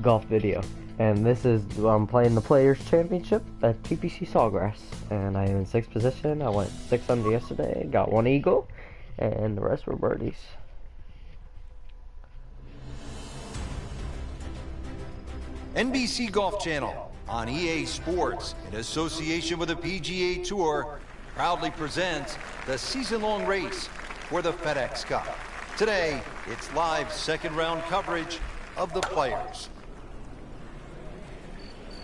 golf video. And this is, I'm playing the Players Championship at TPC Sawgrass. And I am in 6th position. I went 6 under yesterday, got 1 eagle, and the rest were birdies. NBC Golf Channel on EA Sports, in association with the PGA Tour, proudly presents the season-long race for the FedEx Cup. Today, it's live second-round coverage of the Players.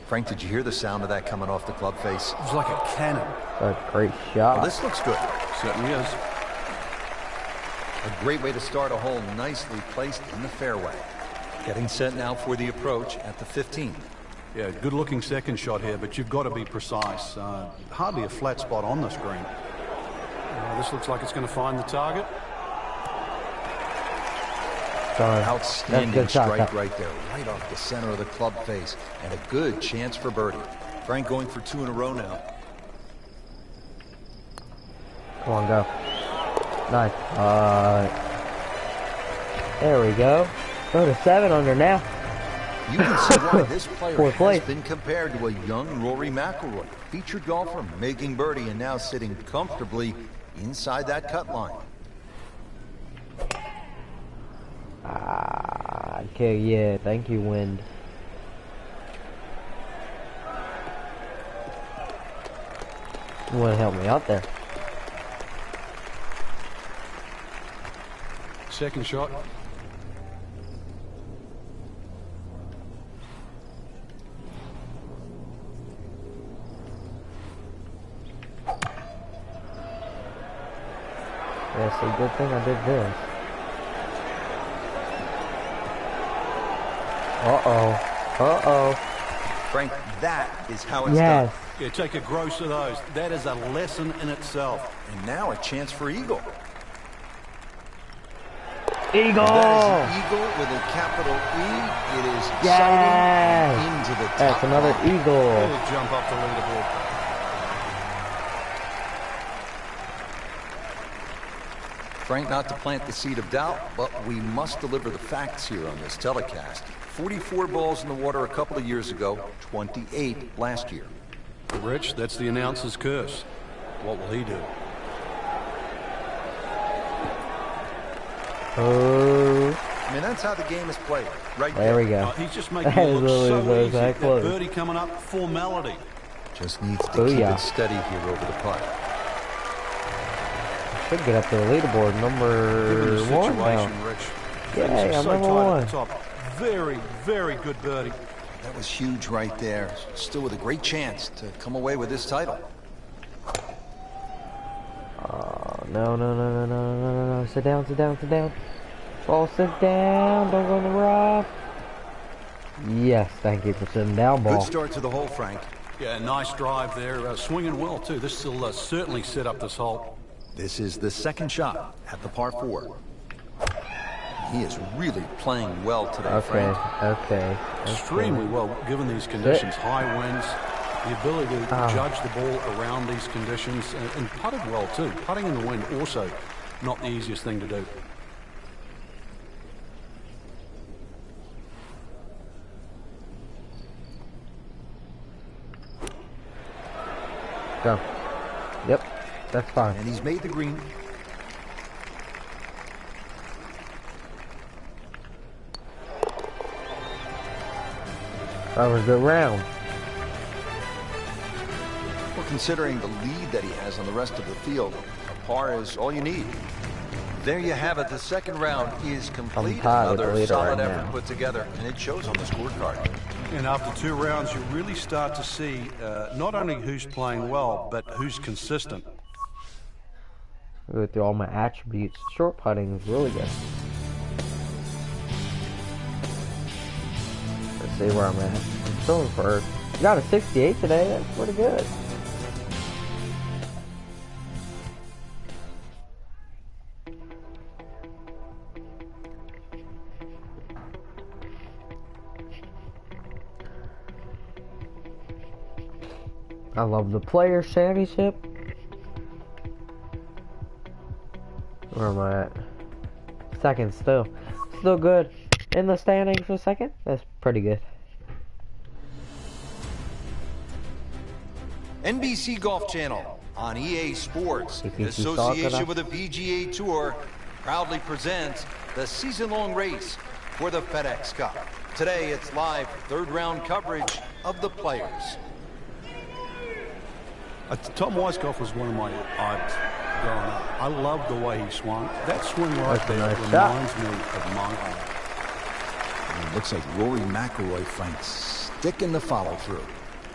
Frank, did you hear the sound of that coming off the club face? It was like a cannon. A great shot. Well, this looks good. Certainly is. A great way to start a hole, nicely placed in the fairway. Getting set now for the approach at the 15. Yeah, good-looking second shot here, but you've got to be precise. Hardly a flat spot on this green. This looks like it's going to find the target. Outstanding strike right there, right off the center of the club face, and a good chance for birdie. Frank going for 2 in a row now. Come on, go. Nice. There we go. Go to 7 under now. You can see why this player Fourth has place. been compared to a young Rory McIlroy, featured golfer making birdie and now sitting comfortably inside that cut line. Okay, yeah, thank you, wind. You want to help me out there? Second shot. Yes, a good thing I did this. Frank, that is how it's Yes. done. Yeah, take a gross of those. That is a lesson in itself. And now a chance for eagle. Eagle! That is eagle with a capital E. It is Yes! exciting into the top. That's another line. eagle. Good jump up the leaderboard. Frank, not to plant the seed of doubt, but we must deliver the facts here on this telecast. 44 balls in the water a couple of years ago, 28 last year. Rich, that's the announcer's curse. What will he do? Oh, I mean, that's how the game is played, right there we go. He's just making That it is look so literally easy. that That close. birdie coming up, formality. Just needs to Oh, keep yeah. it steady here over the putt. Should get up to the leaderboard, Given number the 1 now. situation, Rich. Yeah, Things are I'm so number tight 1. at the top. Very, very good birdie. That was huge right there. Still with a great chance to come away with this title. No. Sit down. Ball, sit down. Don't go in the rough. Yes, thank you for sitting down, Good ball. start to the hole, Frank. Yeah, nice drive there. Swinging well, too. This will certainly set up this hole. This is the second shot at the par 4. He is really playing well today, Frank. Okay. Extremely well, given these conditions. High winds, the ability to judge the ball around these conditions, and putted well, too. Putting in the wind also not the easiest thing to do. Go. Yep, that's fine. And he's made the green. That was a good round. Well, considering the lead that he has on the rest of the field, a par is all you need. There you have it. The second round is complete. tied with the Another leader solid right effort now. put together, and it shows on the scorecard. And after 2 rounds, you really start to see not only who's playing well, but who's consistent. Go through all my attributes. Short putting is really good. Let's see where I'm at. I'm still in first. Got a 68 today. That's pretty good. I love the Players Championship. Where am I at? Second still. Still good. in the standings for second. That's pretty good. NBC Golf Channel on EA Sports, in TPC association Soccer. with the PGA Tour, proudly presents the season-long race for the FedEx Cup. Today, it's live third-round coverage of the Players. Tom Weiskopf was one of my idols growing up. I loved the way he swung. That swing right That's a there nice shot. reminds me of my idol. And it looks like Rory McIlroy, Frank, sticking the follow-through.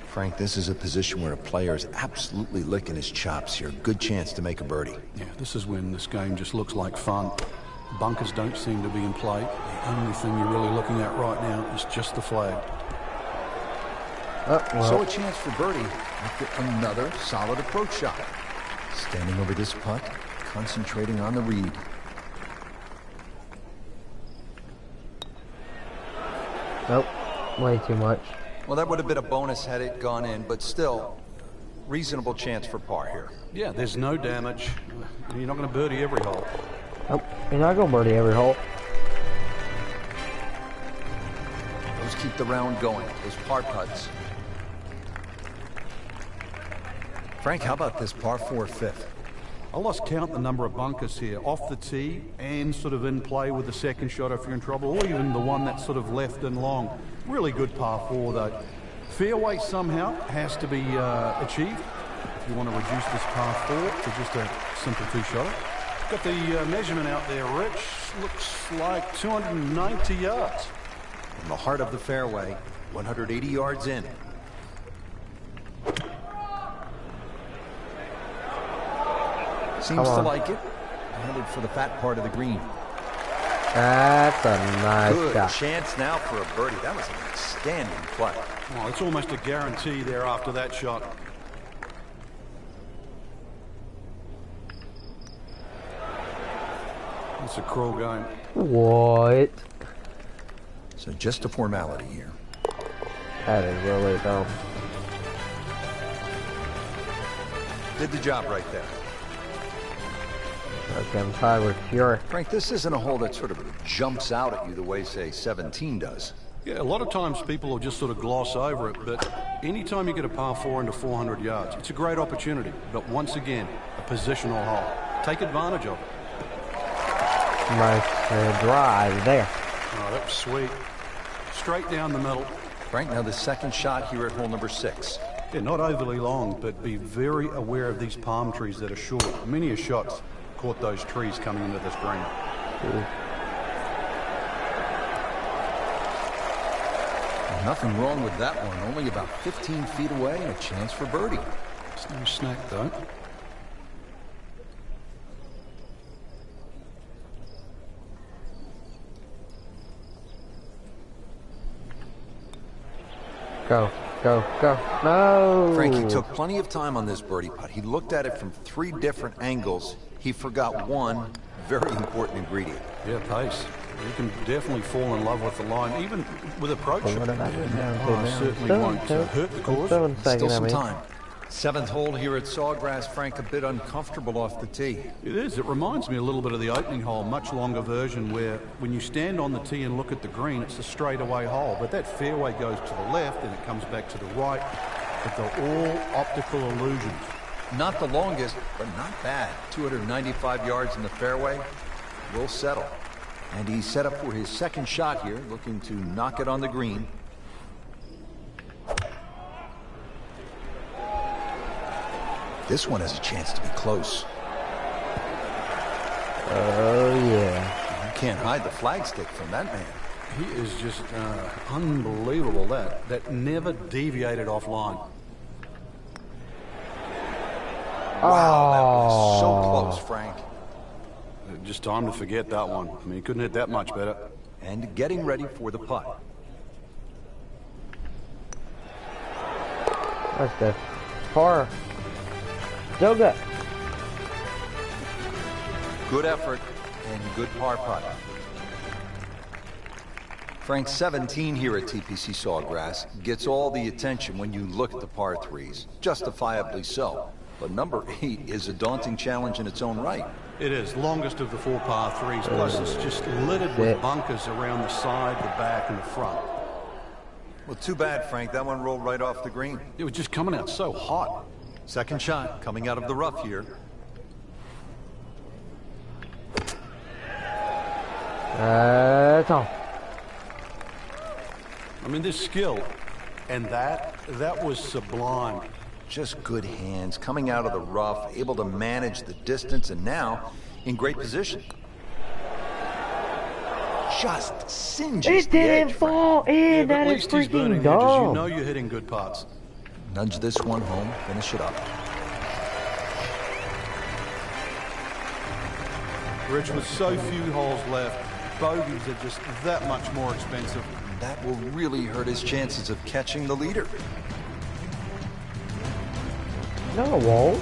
Frank, this is a position where a player is absolutely licking his chops here. Good chance to make a birdie. Yeah, this is when this game just looks like fun. Bunkers don't seem to be in play. The only thing you're really looking at right now is just the flag. Oh, well. So a chance for birdie after another solid approach shot. Standing over this putt, concentrating on the read. Nope, way too much. Well, that would have been a bonus had it gone in, but still, reasonable chance for par here. Yeah, there's no damage. You're not going to birdie every hole. Nope, you're not gonna birdie every hole. Those keep the round going, those par putts. Frank, how about this par 4 fifth? I lost count the number of bunkers here, off the tee and sort of in play with the second shot if you're in trouble, or even the one that's sort of left and long. Really good par 4 though. Fairway somehow has to be achieved if you want to reduce this par 4 to just a simple two-shotter. Got the measurement out there, Rich. Looks like 290 yards. In the heart of the fairway, 180 yards in. Seems to like it. Headed for the fat part of the green. That's a nice Good shot. chance now for a birdie. That was an outstanding play. Well, it's almost a guarantee there after that shot. It's a cruel game. What? So just a formality here. That is really dumb. Did the job right there. Okay, I'm tired with Fury. Frank, this isn't a hole that sort of jumps out at you the way, say, 17 does. Yeah, a lot of times people will just sort of gloss over it, but anytime you get a par 4 into 400 yards, it's a great opportunity. But once again, a positional hole. Take advantage of it. Nice drive there. Oh, that was sweet. Straight down the middle. Frank, now the second shot here at hole number 6. Yeah, not overly long, but be very aware of these palm trees that are short. Many a shot's caught those trees coming into this green. Nothing wrong with that one. Only about 15 feet away and a chance for birdie. It's no snack, though. Go, go, go. No! Frank, he took plenty of time on this birdie putt. He looked at it from 3 different angles. He forgot one very important ingredient. Yeah, pace. You can definitely fall in love with the line, even with approach. What did I do now? Certainly won't hurt the cause. Still some time. 7th hole here at Sawgrass. Frank, a bit uncomfortable off the tee. It is. It reminds me a little bit of the opening hole, much longer version, where when you stand on the tee and look at the green, it's a straightaway hole. But that fairway goes to the left and it comes back to the right. But they're all optical illusions. Not the longest, but not bad. 295 yards in the fairway. Will settle. And he's set up for his second shot here, looking to knock it on the green. This one has a chance to be close. Oh, yeah. You can't hide the flagstick from that man. He is just unbelievable. That never deviated offline. Wow, that was so close, Frank. Just time to forget that one. I mean, he couldn't hit that much better. And getting ready for the putt. That's good. Par. Still good. Good effort and good par putt. Frank, 17 here at TPC Sawgrass gets all the attention when you look at the par 3s. Justifiably so. But number 8 is a daunting challenge in its own right. It is. Longest of the 4 par 3s. Plus, it's just littered with bunkers around the side, the back, and the front. Well, too bad, Frank. That one rolled right off the green. It was just coming out so hot. Second shot coming out of the rough here. That's all. I mean, this skill, and that was sublime. Just good hands, coming out of the rough, able to manage the distance, and now in great position. Just singes It the didn't edge, fall in. Yeah, but That at is least he's burning freaking edges. You dumb. know you're hitting good putts. Nudge this one home, finish it up. Rich, with so few holes left, bogeys are just that much more expensive. That will really hurt his chances of catching the leader. No, it won't.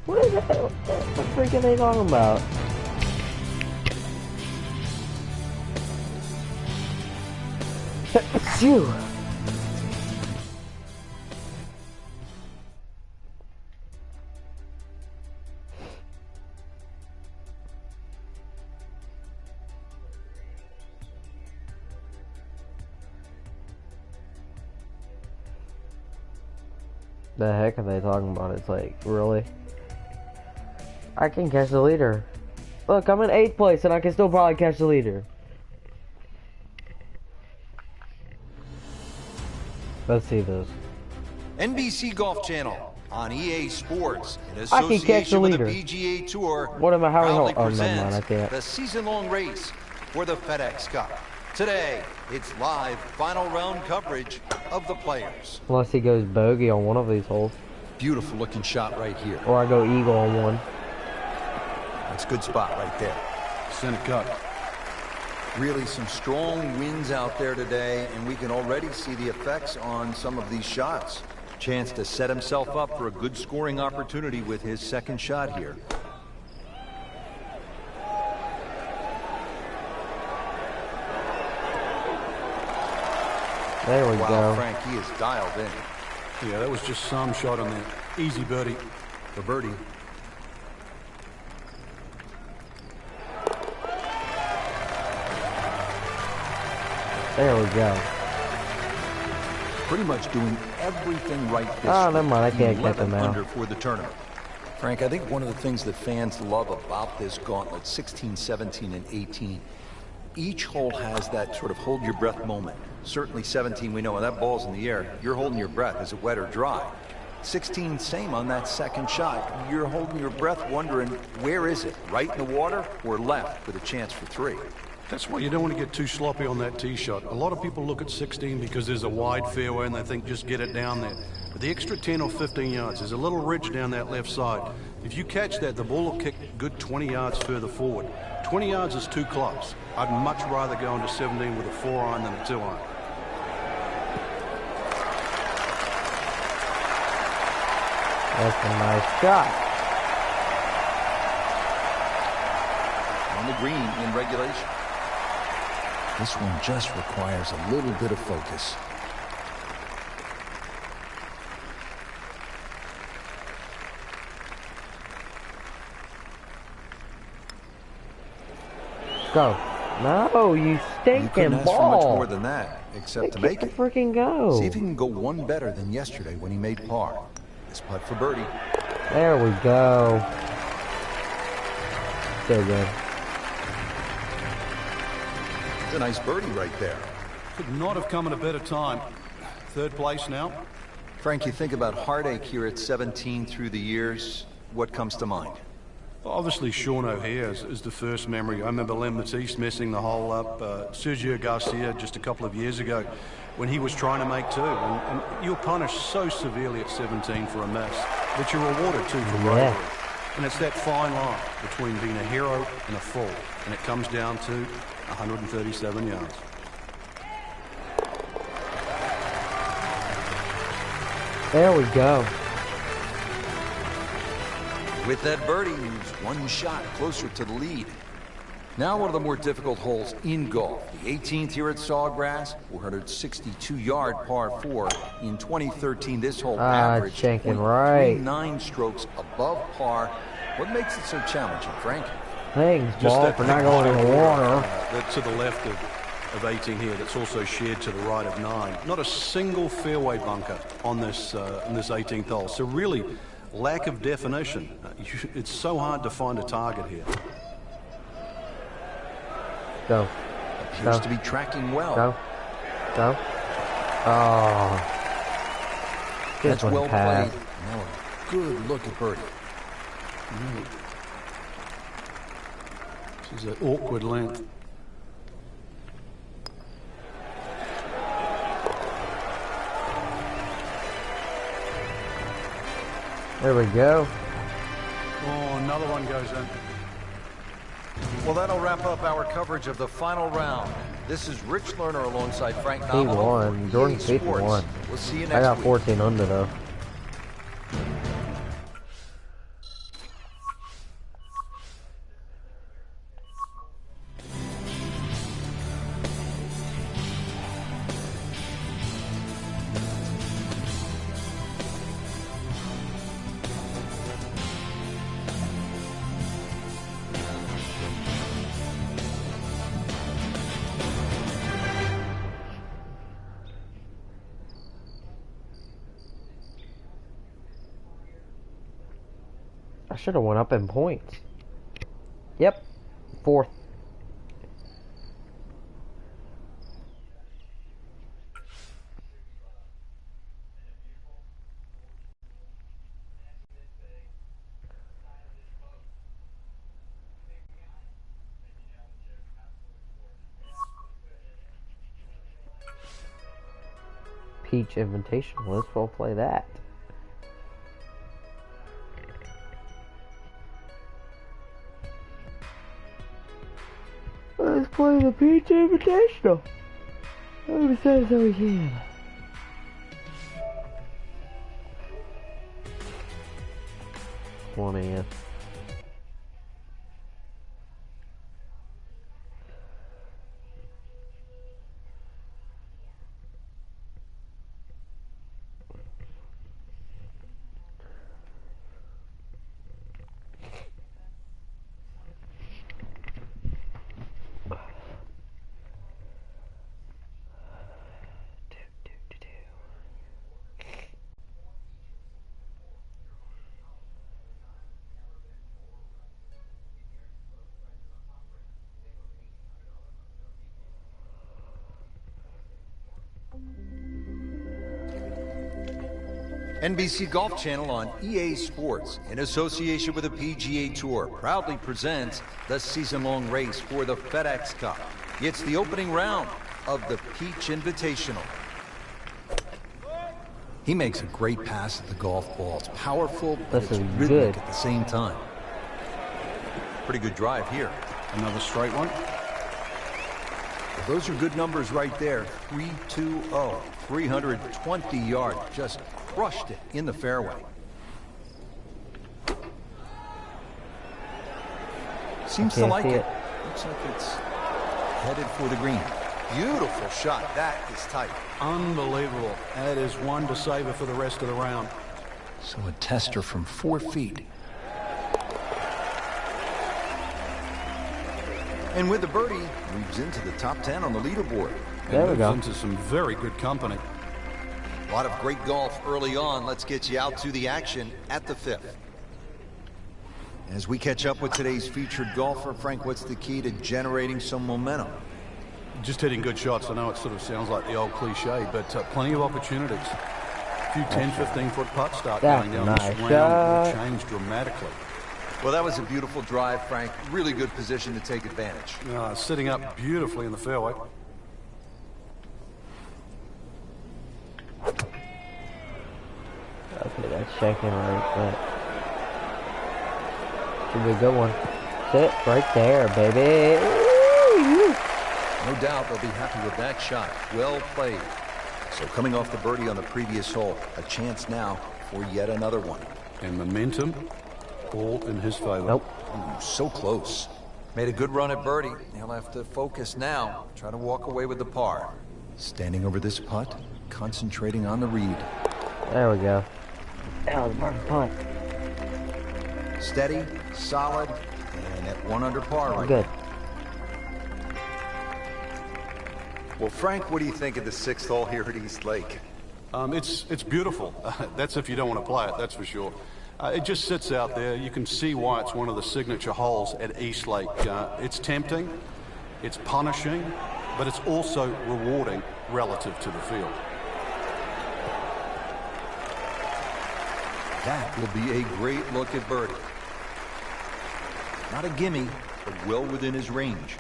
What is that? What the freak are they talking about? Phew. The heck are they talking about? It's like, really? I can catch the leader. Look, I'm in 8th place and I can still probably catch the leader. Let's see this. NBC Golf Channel on EA Sports in I can catch the association with the leader. PGA Tour What am I having? proudly Oh, never mind, I presents can't. the season-long race for the FedEx Cup. Today, it's live final round coverage of the Players. Unless he goes bogey on one of these holes. Beautiful looking shot right here. Or I go eagle on one. That's a good spot right there. Center cut. Really some strong winds out there today, and we can already see the effects on some of these shots. Chance to set himself up for a good scoring opportunity with his second shot here. There we Wow, go. Frank, he is dialed in. Yeah, that was just some shot on there. Easy birdie. For birdie. There we go. Pretty much doing everything right this Oh, never mind. I week. can't catch 11 him now. under for the tournament. Frank, I think one of the things that fans love about this gauntlet, 16, 17, and 18, each hole has that sort of hold your breath moment. Certainly 17, we know when that ball's in the air, you're holding your breath. Is it wet or dry? 16, same on that second shot. You're holding your breath wondering, where is it? Right in the water or left with a chance for 3? That's why you don't want to get too sloppy on that tee shot. A lot of people look at 16 because there's a wide fairway and they think just get it down there. But the extra 10 or 15 yards, there's a little ridge down that left side. If you catch that, the ball will kick a good 20 yards further forward. 20 yards is too close. I'd much rather go into 17 with a 4-iron than a 2-iron. That's a nice shot. On the green in regulation. This one just requires a little bit of focus. Go. No, you You stinking couldn't ask for much ball. more than that, except to Get make the it. freaking go. See if he can go one better than yesterday when he made par. This putt for birdie. There we go. So good. It's a nice birdie right there. Could not have come at a better time. 3rd place now. Frank, you think about heartache here at 17 through the years, what comes to mind? Obviously, Sean O'Hare is the first memory. I remember Len Matisse messing the hole up. Sergio Garcia just a couple of years ago when he was trying to make 2. And you're punished so severely at 17 for a miss that you're rewarded too for bravery. And it's that fine line between being a hero and a fool. And it comes down to 137 yards. There we go. With that birdie, he moves one shot closer to the lead. Now one of the more difficult holes in golf. The 18th here at Sawgrass, 462-yard par 4. In 2013, this hole averaged shanking right. 0.39 strokes above par. What makes it so challenging, Frank? Thanks, Just ball, that for not going in the water. That's to the left of 18 here. That's also shared to the right of 9. Not a single fairway bunker on this 18th hole. So really, lack of definition. It's so hard to find a target here. Go. Appears Go. to be tracking well. Go. Go. Oh. That's Good well pass. played. Now a good look at birdie. This is an awkward length. There we go. Oh, another one goes in. Well, that'll wrap up our coverage of the final round. This is Rich Lerner alongside Frank He Novel. won. for Jordan EA Spieth Sports. won. We'll see you next I got week. 14 under though. I should have went up in points. Yep. 4th. Peach Invitational. Let's well play that. Let's play the Peach Invitational. Who says so we can? '20th. NBC Golf Channel on EA Sports, in association with the PGA Tour, proudly presents the season-long race for the FedEx Cup. It's the opening round of the Peach Invitational. He makes a great pass at the golf ball. It's powerful, but This it's is rhythmic good. at the same time. Pretty good drive here. Another straight one. Well, those are good numbers right there. 320, 320 yards. Just crushed it in the fairway. Seems to can't like see it. it. Looks like it's headed for the green. Beautiful shot. That is tight. Unbelievable. That is one to savor for the rest of the round. So a tester from 4 feet. And with the birdie, moves into the top 10 on the leaderboard. There we Moves go. into some very good company. A lot of great golf early on. Let's get you out to the action at the 5th. As we catch up with today's featured golfer, Frank, what's the key to generating some momentum? Just hitting good shots. I know it sort of sounds like the old cliche, but plenty of opportunities. A few 10, 15-foot putts start That's going down. a This nice round shot. will change dramatically. Well, that was a beautiful drive, Frank. Really good position to take advantage. Sitting up beautifully in the fairway. Okay, that's checking right there. Should be a good one. Sit right there, baby. Ooh. No doubt they'll be happy with that shot. Well played. So coming off the birdie on the previous hole, a chance now for yet another one. And momentum all in his favor. Nope. Ooh, so close. Made a good run at birdie. He'll have to focus now. Try to walk away with the par. Standing over this putt, concentrating on the read. There we go. That was a putt. Steady, solid, and at 1 under par right Good. now. Well, Frank, what do you think of the 6th hole here at East Lake? It's beautiful. That's if you don't want to play it, that's for sure. It just sits out there. You can see why it's one of the signature holes at East Lake. It's tempting, it's punishing, but it's also rewarding relative to the field. That will be a great look at birdie. Not a gimme, but well within his range.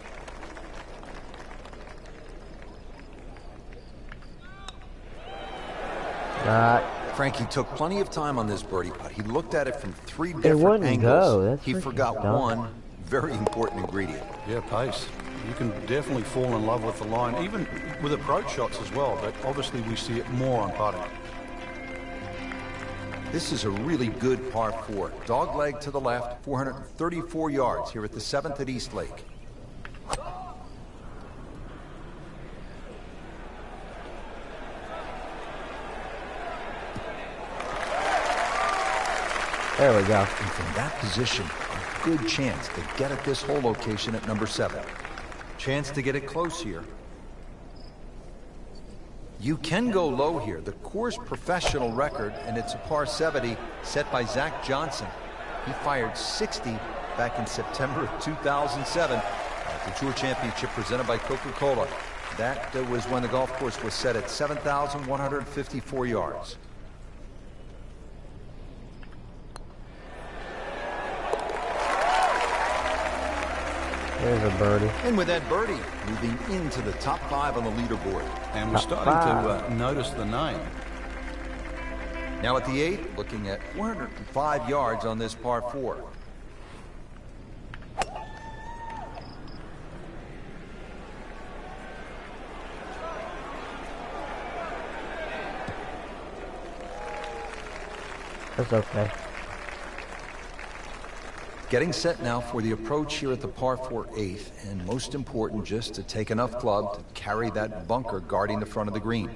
Frankie took plenty of time on this birdie putt. He looked at it from 3 different wouldn't angles. go. That's He freaking forgot dumb. one very important ingredient. Yeah, pace. You can definitely fall in love with the line, even with approach shots as well, but obviously we see it more on putting. This is a really good par 4. Dog leg to the left, 434 yards here at the 7th at East Lake. There we go. And from that position, a good chance to get at this hole location at number 7. Chance to get it close here. You can go low here. The course professional record, and it's a par 70 set by Zach Johnson. He fired 60 back in September of 2007 at the Tour Championship presented by Coca-Cola. That was when the golf course was set at 7,154 yards. There's a birdie. And with that birdie, moving into the top 5 on the leaderboard. And we're starting to notice the name. Now at the 8th, looking at 405 yards on this par 4. That's okay. Getting set now for the approach here at the par 4 8th, and most important, just to take enough club to carry that bunker guarding the front of the green.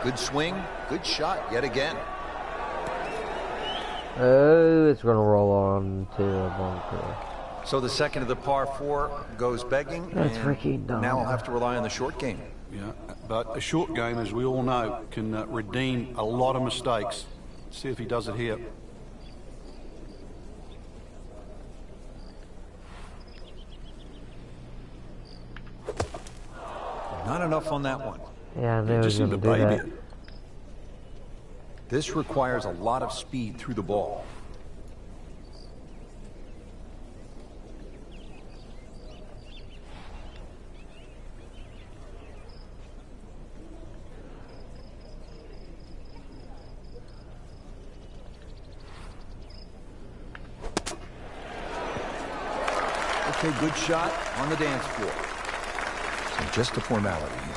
Good swing, good shot yet again. Oh, it's gonna roll on to a bunker. So the second of the par 4 goes begging. That's and freaking dumb. now I'll have to rely on the short game. Yeah, but a short game, as we all know, can redeem a lot of mistakes. See if he does it here. Not enough on that one. Yeah, they Just was seemed gonna to do baby that. it. This requires a lot of speed through the ball. Okay, good shot on the dance floor. So just a formality here.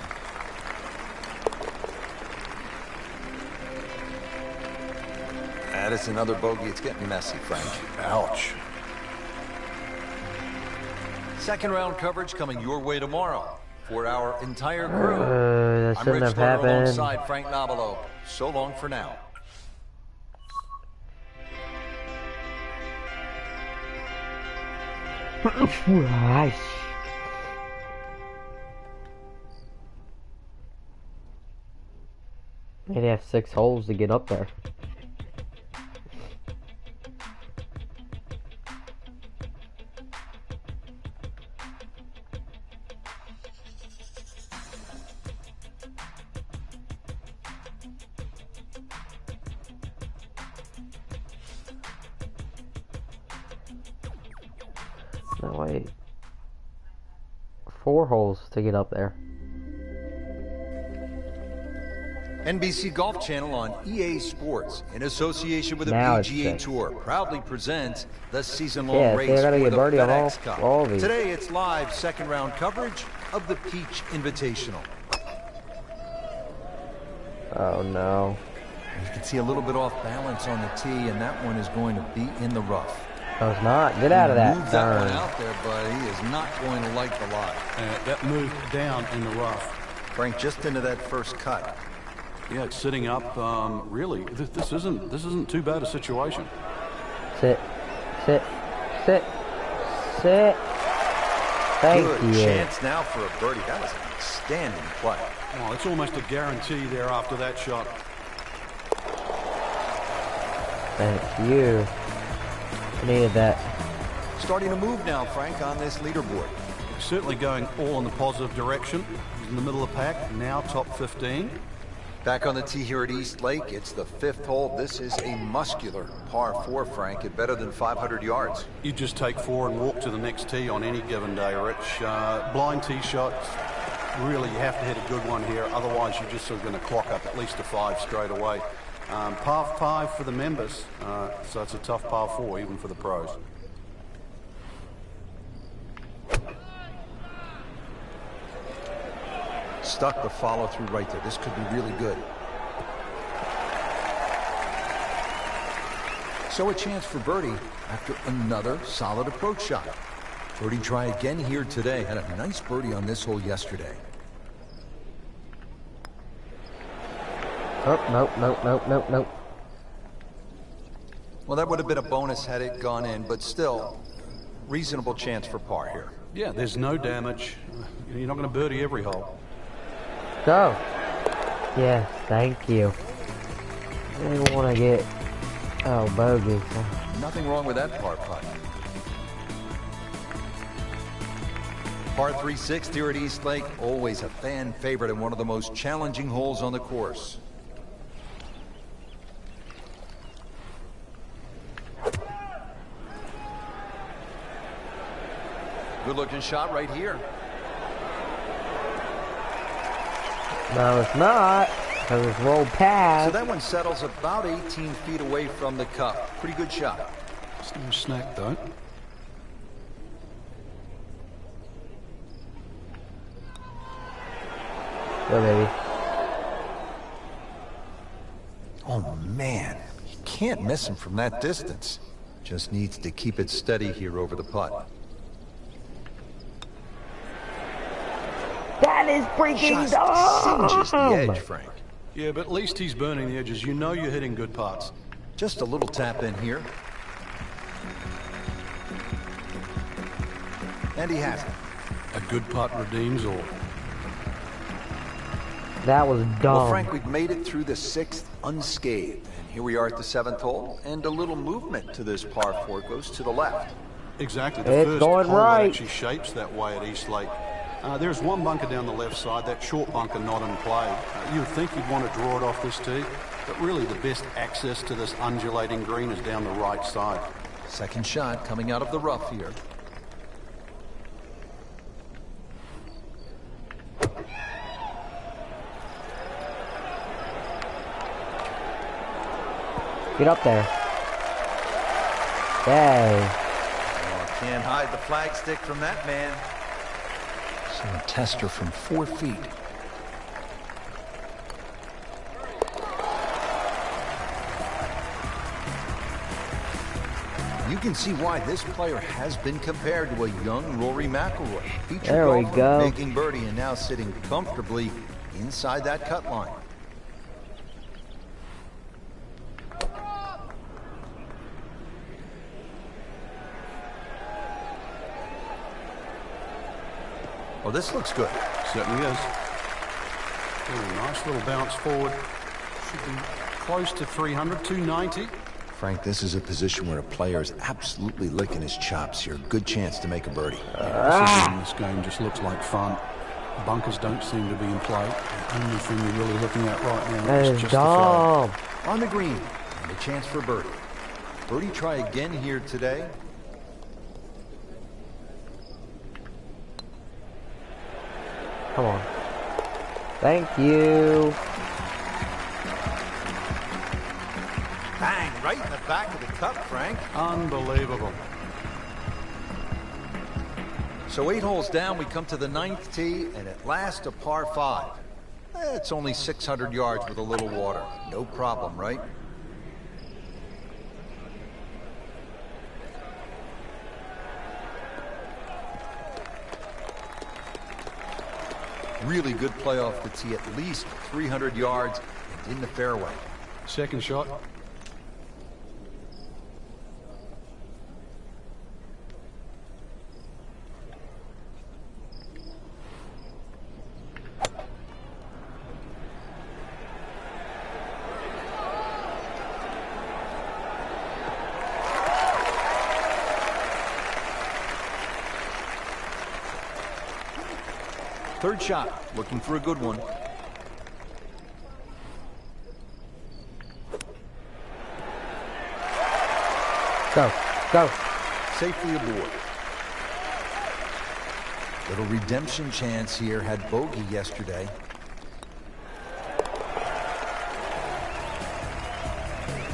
That is another bogey. It's getting messy, Frank. Ouch. Second round coverage coming your way tomorrow for our entire crew. That I'm shouldn't Rich have Stoner happened. alongside Frank Nobilo. So long for now. Nice. They'd have 6 holes to get up there. No, wait. 4 holes to get up there. NBC Golf Channel on EA Sports, in association with the Now it's PGA 6. Tour, proudly presents the season-long Yeah, so race I gotta for get the birdie on FedEx Cup. all these. Today, it's live second-round coverage of the Peach Invitational. Oh no. You can see a little bit off balance on the tee, and that one is going to be in the rough. No, it's not. Get out of that. Move that one out there, but he is not going to like the lie. That moved down in the rough. Frank, just into that first cut. Yeah, it's sitting up. Really, this isn't too bad a situation. Sit. Thank Good you. chance now for a birdie. That was an outstanding play. Oh, it's almost a guarantee there after that shot. Thank you. I needed that. Starting to move now, Frank, on this leaderboard. Certainly going all in the positive direction. He's in the middle of the pack, now top 15. Back on the tee here at East Lake, it's the 5th hole. This is a muscular par 4, Frank, at better than 500 yards. You just take 4 and walk to the next tee on any given day, Rich. Blind tee shots, really you have to hit a good one here, otherwise you're just sort of going to clock up at least a 5 straight away. Par 5 for the members, so it's a tough par 4 even for the pros. Stuck the follow through right there. This could be really good. So a chance for birdie after another solid approach shot. Birdie try again here today. Had a nice birdie on this hole yesterday. Oh, nope. Well, that would have been a bonus had it gone in, but still, reasonable chance for par here. Yeah, there's no damage. You're not going to birdie every hole. Go. Yes, thank you. I didn't want to get bogey. Nothing wrong with that par putt. Par 3-6 here at East Lake, always a fan favorite and one of the most challenging holes on the course. Good looking shot right here. No, it's not, because it's rolled past. So that one settles about 18 feet away from the cup. Pretty good shot. Still snack though. Go, baby. Oh man, you can't miss him from that distance. Just needs to keep it steady here over the putt. That is freaking Just singes the dumb! edge, Frank. Yeah, but at least he's burning the edges. You know you're hitting good putts. Just a little tap in here. And he has it. A good putt redeems all. That was dumb. Well, Frank, we've made it through the 6th unscathed. And here we are at the 7th hole. And a little movement to this par 4 goes to the left. Exactly. It's first going hole right. actually shapes that way at East Lake. There's one bunker down the left side, that short bunker not in play. You would think you'd want to draw it off this tee, but really the best access to this undulating green is down the right side. Second shot coming out of the rough here. Get up there. Yay. Oh, can't hide the flagstick from that man. So a tester from 4 feet. You can see why this player has been compared to a young Rory McIlroy. Featured There we golfer go. making birdie and now sitting comfortably inside that cut line. Oh, this looks good. Certainly is. Ooh, nice little bounce forward. Should be close to 300, 290. Frank, this is a position where a player is absolutely licking his chops here. Good chance to make a birdie. This game just looks like fun. Bunkers don't seem to be in play. The only thing you're really looking at right now That is is just the flag. dumb. On the green, and a chance for birdie. Birdie try again here today. Come on. Thank you. Bang, right in the back of the cup, Frank. Unbelievable. So 8 holes down, we come to the 9th tee, and at last a par 5. It's only 600 yards with a little water. No problem, right? Really good play off the tee, at least 300 yards and in the fairway. Second shot. Third shot, looking for a good one. Go, go. Safely aboard. Little redemption chance here. Had bogey yesterday.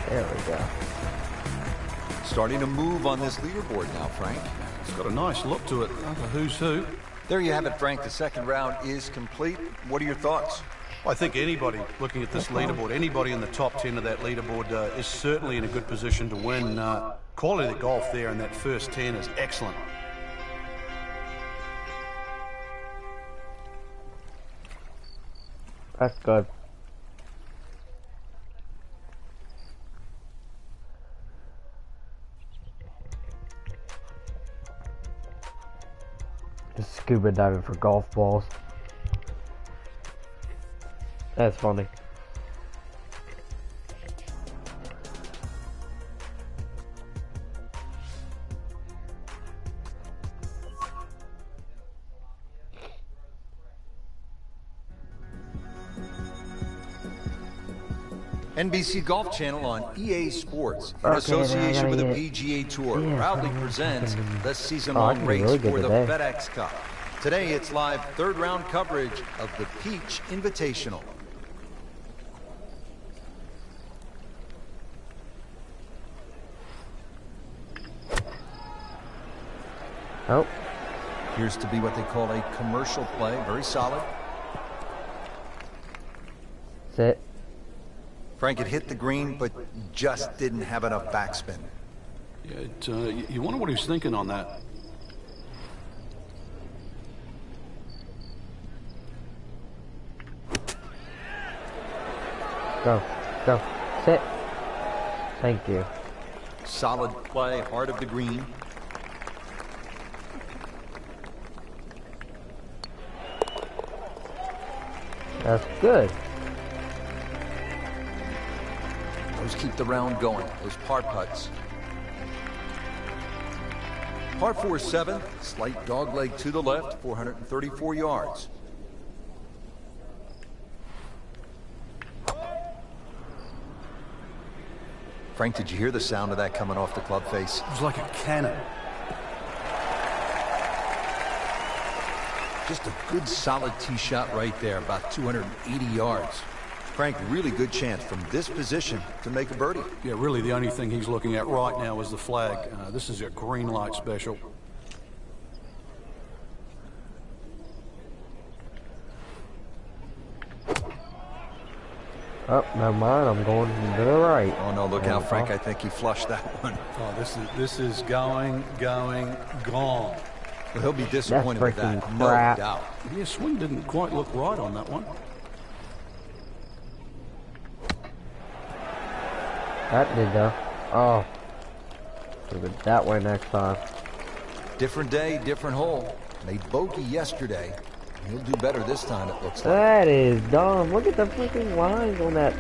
There we go. Starting to move on this leaderboard now, Frank. It's got a nice look to it. Like a who's who. There you have it, Frank. The second round is complete. What are your thoughts? I think anybody looking at this leaderboard, anybody in the top 10 of that leaderboard is certainly in a good position to win. Quality of the golf there in that first 10 is excellent. That's good. Just scuba diving for golf balls. That's funny. NBC Golf Channel on EA Sports in association with the PGA Tour proudly presents the season-long race for the FedEx Cup. Today it's live third round coverage of the Peach Invitational. Oh. Appears to be what they call a commercial play. Very solid. Sit. Frank had hit the green, but just didn't have enough backspin. Yeah, you wonder what he's thinking on that. Go. Go. Sit. Thank you. Solid play, heart of the green. That's good. Those keep the round going, those par putts. Par 4-7, slight dogleg to the left, 434 yards. Frank, did you hear the sound of that coming off the club face? It was like a cannon. Just a good solid tee shot right there, about 280 yards. Frank, really good chance from this position to make a birdie. Yeah, really the only thing he's looking at right now is the flag. This is a green light special. Oh, never mind. I'm going to the right. Oh no, look out, Frank. I think he flushed that one. Oh, this is gone. Well, he'll be disappointed with that, That's freaking no crap. doubt. Yeah, swing didn't quite look right on that one. That did though. Oh. Give it that way next time. Different day, different hole. Made bogey yesterday. He'll do better this time, it looks like. That is dumb. Look at the freaking lines on that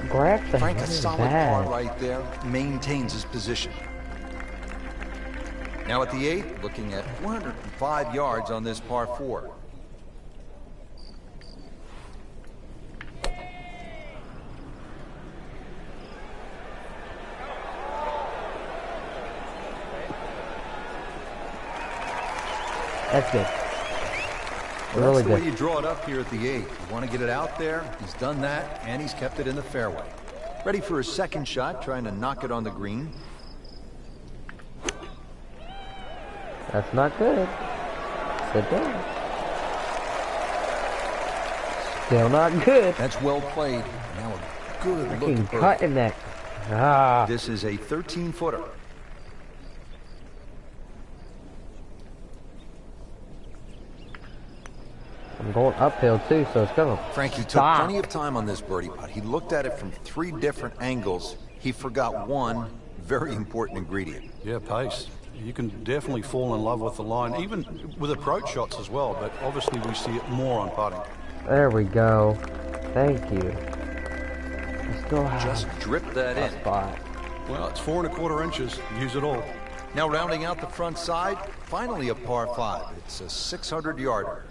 graph thing. Frank, a That is solid bad. par right there. Maintains his position. Now at the 8th, looking at 405 yards on this par 4. That's good. Well, Really that's the way good. you draw it up here at the 8th. You want to get it out there. He's done that, and he's kept it in the fairway. Ready for his second shot, trying to knock it on the green. That's not good. Sit down. Still not good. That's well played. Now a good look Freaking at birdie. cutting that. Ah. This is a 13-footer. I'm going uphill too, so it's gonna. Frank, he took stop. plenty of time on this birdie putt. He looked at it from 3 different angles. He forgot one very important ingredient. Yeah, pace. You can definitely fall in love with the line, even with approach shots as well, but obviously we see it more on putting. There we go. Thank you. I still have Just drip that a in. spot. Well, it's 4 1/4 inches. Use it all. Now rounding out the front side, finally a par 5. It's a 600-yarder.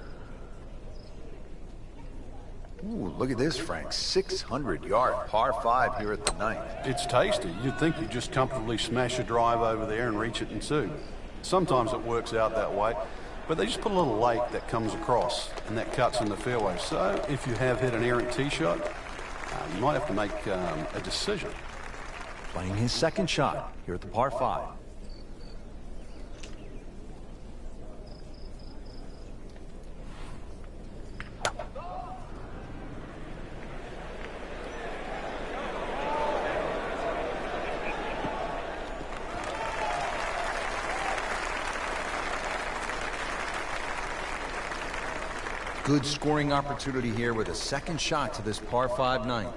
Ooh, look at this, Frank. 600-yard par 5 here at the 9th. It's tasty. You'd think you'd just comfortably smash a drive over there and reach it in 2. Sometimes it works out that way, but they just put a little lake that comes across, and that cuts in the fairway. So if you have hit an errant tee shot, you might have to make a decision. Playing his second shot here at the par 5. Good scoring opportunity here with a second shot to this par 5 9th.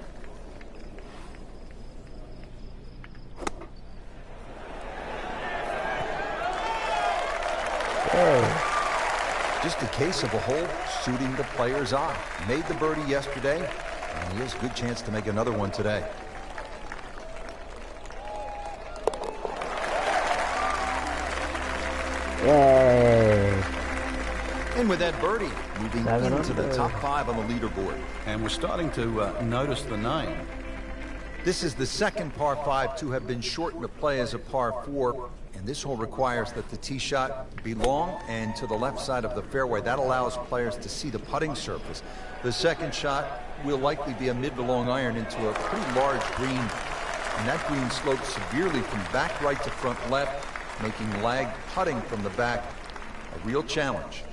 Just a case of a hole suiting the player's eye. Made the birdie yesterday, and he has a good chance to make another one today. Yay. And with that birdie, moving 7 into the under. top 5 on the leaderboard. And we're starting to notice the name. This is the second par 5 to have been shortened to play as a par 4, and this hole requires that the tee shot be long and to the left side of the fairway. That allows players to see the putting surface. The second shot will likely be a mid to long iron into a pretty large green, and that green slopes severely from back right to front left, making lag putting from the back a real challenge.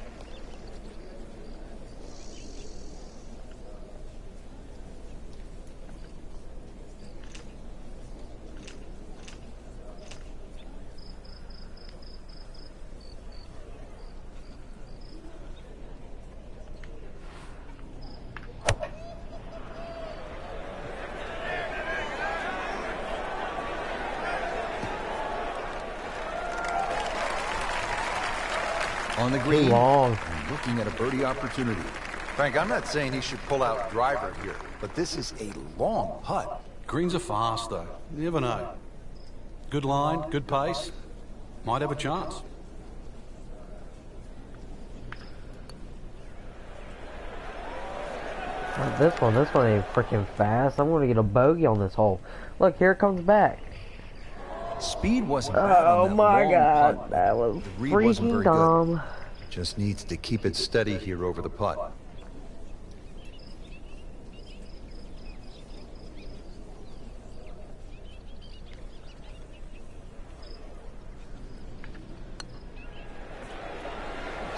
On the green, long. and looking at a birdie opportunity. Frank, I'm not saying he should pull out driver here, but this is a long putt. Greens are fast, though. You never know. Good line, good pace. Might have a chance. This one ain't freaking fast. I want to get a bogey on this hole. Look, here it comes back. Speed wasn't bad on Oh that my long god, putt. that was The read wasn't freaking very dumb. good. Just needs to keep it steady here over the putt.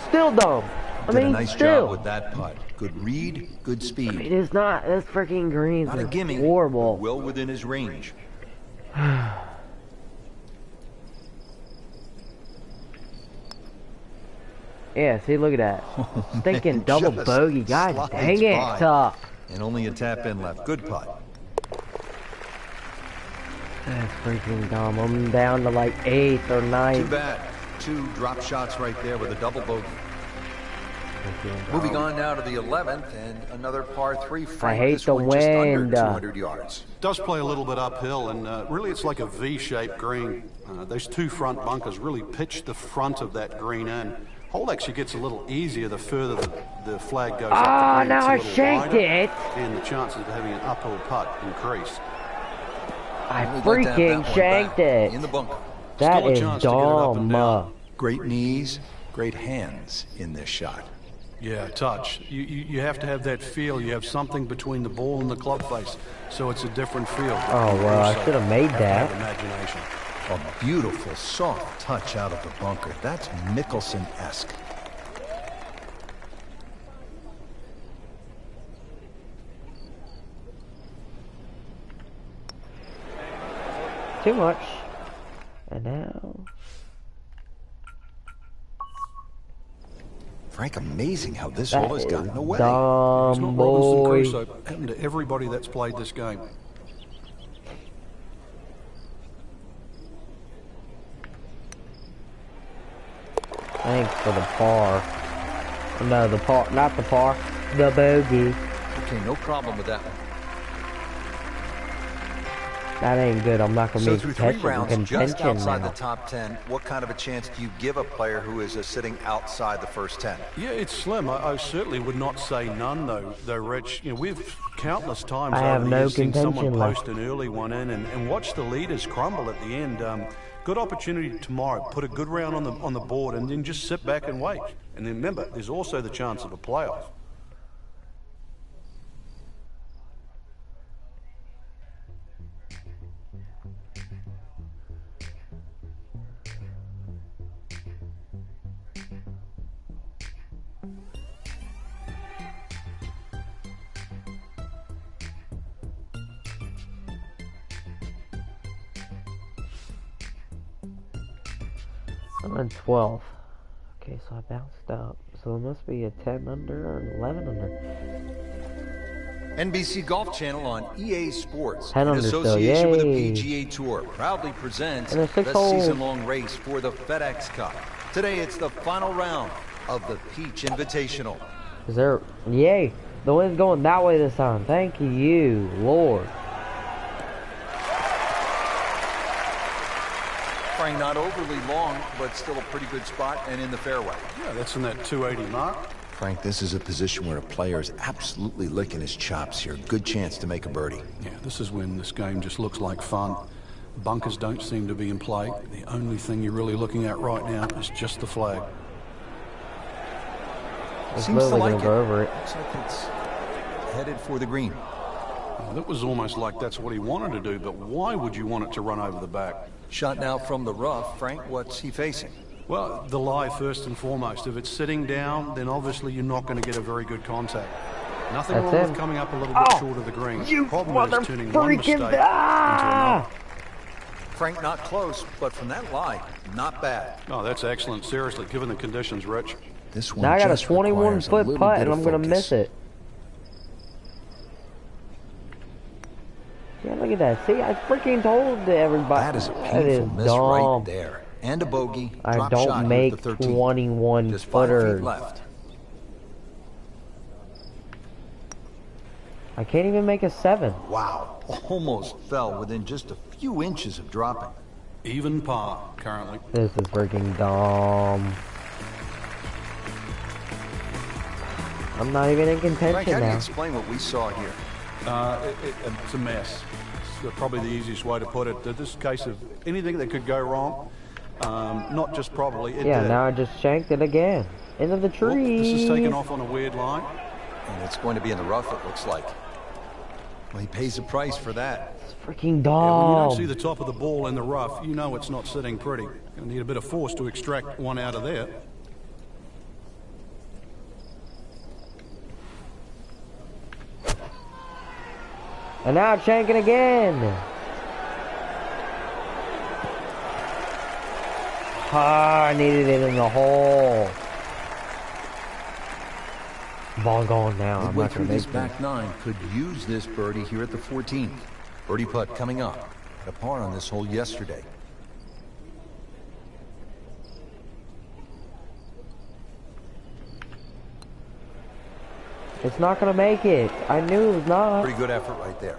Still dumb. I Did mean, a nice still. job with that putt. Good read, good speed. It is not. This freaking greens Not a is gimme, horrible. but well within his range. Yeah, see, look at that. Stinking Man, double just bogey. God slides dang it. by. And only a tap in left. Good putt. That's freaking dumb. I'm down to like 8th or Too 9th. bad. 2 drop shots right there with a double bogey. Freaking Moving dumb. on now to the 11th and another par 3. Frank, hate this the one just under wind. 200 yards. Does play a little bit uphill, and really it's like a V-shaped green. Those 2 front bunkers really pitch the front of that green in. Hole actually gets a little easier the further the flag goes up the Ah, green. now It's a I little shanked wider, it. and the chances of having an uphill putt increase. I We'd like to have that freaking one shanked back it. in the bunker. That Still a is chance to get it up and down. dumb. Great knees, great hands in this shot. Yeah, touch. You have to have that feel. You have something between the ball and the club face, so it's a different feel. Oh, well, I Also should have made have to have that. imagination. A beautiful, soft touch out of the bunker. That's Mickelson-esque. too much. And now... Frank, amazing how this hole has gotten away. It's not Dumb Robinson boy. Crusoe. Happened to everybody that's played this game. Thanks for the par. No, the par, not the par, the bogey. Okay, no problem with that one. That ain't good. I'm not gonna So be through 3 rounds, just contention outside now. the top 10, what kind of a chance do you give a player who is sitting outside the first 10? Yeah, it's slim. I certainly would not say none, though, Rich. You know, we've countless times I have over the no years seen someone contention left. post an early one in and watch the leaders crumble at the end. Good opportunity tomorrow. Put a good round on the board and then just sit back and wait. And then remember, there's also the chance of a playoff. I'm on 12. Okay, so I bounced up. So it must be a 10 under or an 11 under. NBC Golf Channel on EA Sports 10 in under still, association with the yay. PGA Tour proudly presents And a the 6-hole. season-long race for the FedEx Cup. Today it's the final round of the Peach Invitational. Is there... Yay! The wind's going that way this time. Thank you, Lord. Frank, not overly long, but still a pretty good spot and in the fairway. Yeah, that's in that 280 mark. Frank, this is a position where a player is absolutely licking his chops here. Good chance to make a birdie. Yeah, this is when this game just looks like fun. Bunkers don't seem to be in play. The only thing you're really looking at right now is just the flag. It's Seems to literally like gonna go over it. Looks like it's headed for the green. That was almost like that's what he wanted to do, but why would you want it to run over the back? Shot now from the rough. Frank, what's he facing? Well, the lie first and foremost. If it's sitting down, then obviously you're not going to get a very good contact. Nothing That's wrong it. with coming up a little bit Oh, short of the green. you Problem is turning one mistake mother-freaking- into another. Frank, not close, but from that lie, not bad. Oh, that's excellent. Seriously, given the conditions, Rich. This one Now I got a just requires 21-foot little putt bit and of I'm gonna focus. miss it. Yeah, look at that. See, I freaking told everybody. That is a That painful is miss dumb. right there. And a bogey. I Drop shot don't here make at the 13th. 21 Just 5 footers. feet left. I can't even make a 7. Wow, almost fell within just a few inches of dropping. Even par, currently. This is freaking dumb. I'm not even in Frank, contention how do you now. explain what we saw here? It's a mess. It's probably the easiest way to put it. This is a case of anything that could go wrong, not just probably. It Yeah, did. now I just shanked it again. Into the Oop, tree. this is taken off on a weird line. And it's going to be in the rough, it looks like. Well, he pays the price for that. It's freaking Yeah, when you don't see dumb. the top of the ball in the rough, you know it's not sitting pretty. Gonna need a bit of force to extract one out of there. And now I'm shanking again. Ah, I needed it in the hole. Ball going now. I'm Midway not through gonna this make back this. 9 could use this birdie here at the 14th. Birdie putt coming up. Had a par on this hole yesterday. It's not gonna make it. I knew it was not. Pretty good effort right there.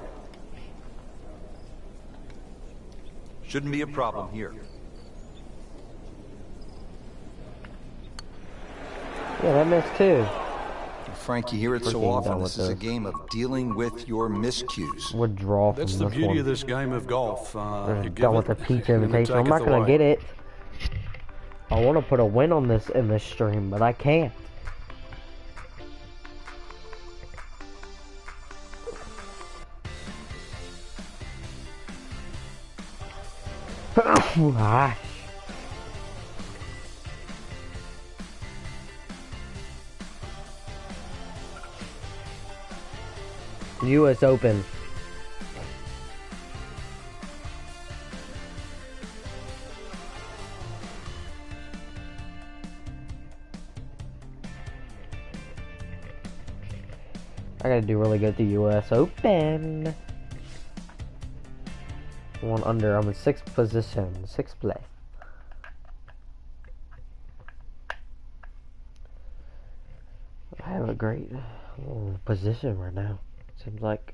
Shouldn't be a problem here. Yeah, that missed too. Frank, you hear it so Freaking often. done This with is a this. game of dealing with your miscues. Withdraw from That's this the beauty one. of this game of golf. We're You give done with it, the Peach and they Invitation. take I'm not gonna away. get it. I want to put a win on this in this stream, but I can't. Ah. US Open. I gotta do really good at the U.S. Open. 1 under. I'm in 6th position. 6th place. I have a great position right now. Seems like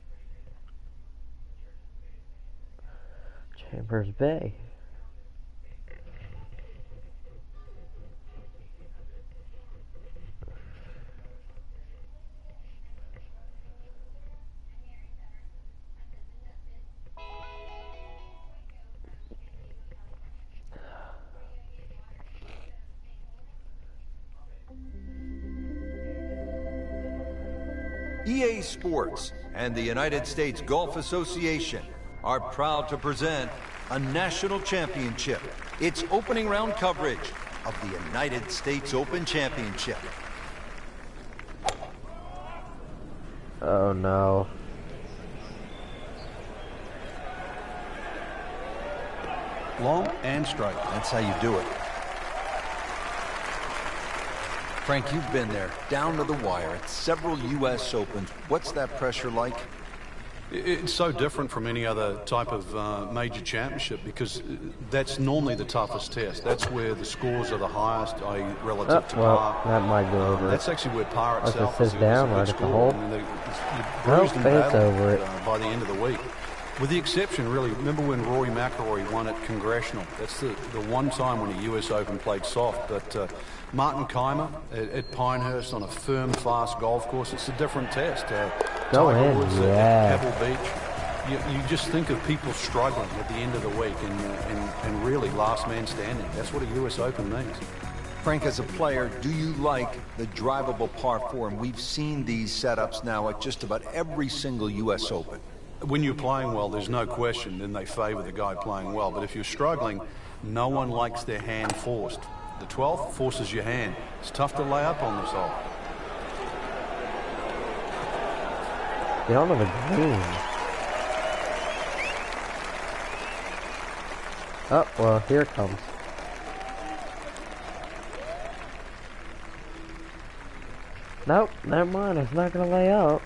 Chambers Bay. EA Sports and the United States Golf Association are proud to present a national championship. It's opening round coverage of the United States Open Championship. Oh no. Long and straight. That's how you do it. Frank, you've been there, down to the wire at several U.S. Opens. What's that pressure like? It's so different from any other type of major championship because that's normally the toughest test. That's where the scores are the highest, i.e. relative to well, par. that might go over. That's actually where par itself sits down right at the hole. I mean, you bruised and it's battled over it. by the end of the week. With the exception, really, remember when Rory McIlroy won at Congressional? That's the one time when the US Open played soft. But Martin Keimer at Pinehurst on a firm, fast golf course, it's a different test. Tiger Woods at Pebble Beach. You just think of people struggling at the end of the week and really last man standing. That's what a US Open means. Frank, as a player, do you like the drivable par 4? And we've seen these setups now at just about every single US Open. When you're playing well, there's no question, then they favor the guy playing well. But if you're struggling, no one likes their hand forced. The 12th forces your hand. It's tough to lay up on this hole. Get on the green. Oh, well, here it comes. Nope, never mind. It's not going to lay up.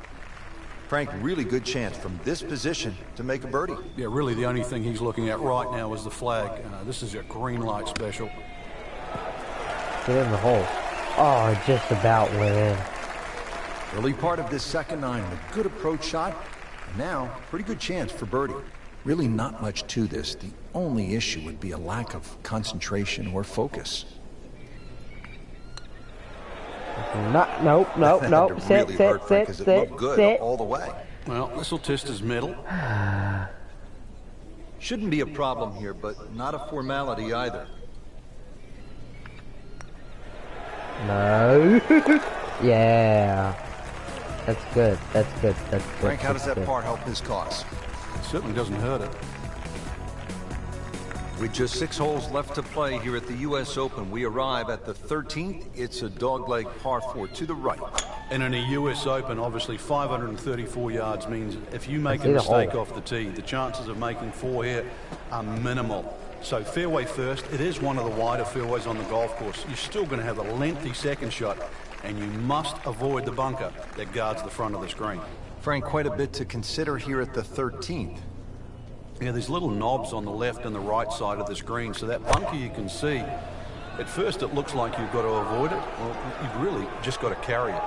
Frank, really good chance from this position to make a birdie. Yeah, really the only thing he's looking at right now is the flag. This is a green light special. Get in the hole. Oh, just about went in. Early part of this second 9, a good approach shot. Now, pretty good chance for birdie. Really not much to this. The only issue would be a lack of concentration or focus. Nope. Sit. Looked good all the way. Well, this will test his middle. Shouldn't be a problem here, but not a formality either. No. Yeah. That's good. Frank, how does that par help his cause? It certainly doesn't hurt it. With just 6 holes left to play here at the U.S. Open, we arrive at the 13th. It's a dogleg par 4 to the right. And in a U.S. Open, obviously 534 yards means if you make a mistake off the tee, the chances of making 4 here are minimal. So fairway first. It is one of the wider fairways on the golf course. You're still going to have a lengthy second shot, and you must avoid the bunker that guards the front of the screen. Frank, quite a bit to consider here at the 13th. Yeah, there's little knobs on the left and the right side of the screen, so that bunker you can see, at first it looks like you've got to avoid it. Well, you've really just got to carry it.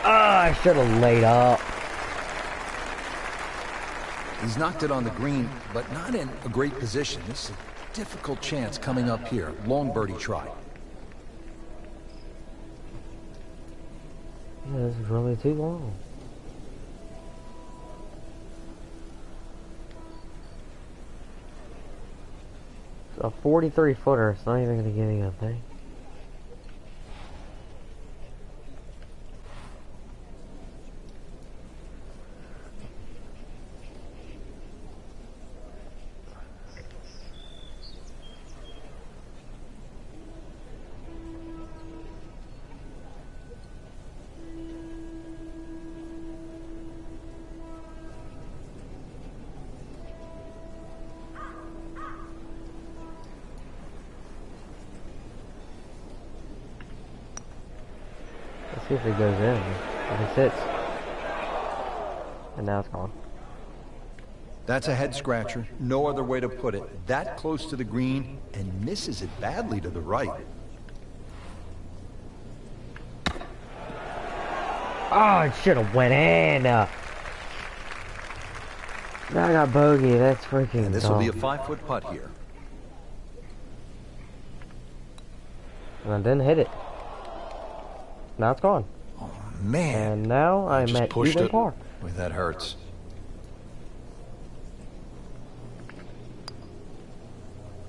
I should have laid up. He's knocked it on the green, but not in a great position. This is a difficult chance coming up here. Long birdie try. Yeah, this is really too long. A 43 footer, it's not even going to give me a thing. See if it goes in. If it sits. And now it's gone. That's a head scratcher. No other way to put it. That close to the green and misses it badly to the right. Oh, it should have went in. Now I got bogey. That's freaking And this dumb. will be a 5-foot putt here. And I didn't hit it. Now it's gone. Oh, man. And now I'm just at pushed even it. par. Boy, that hurts.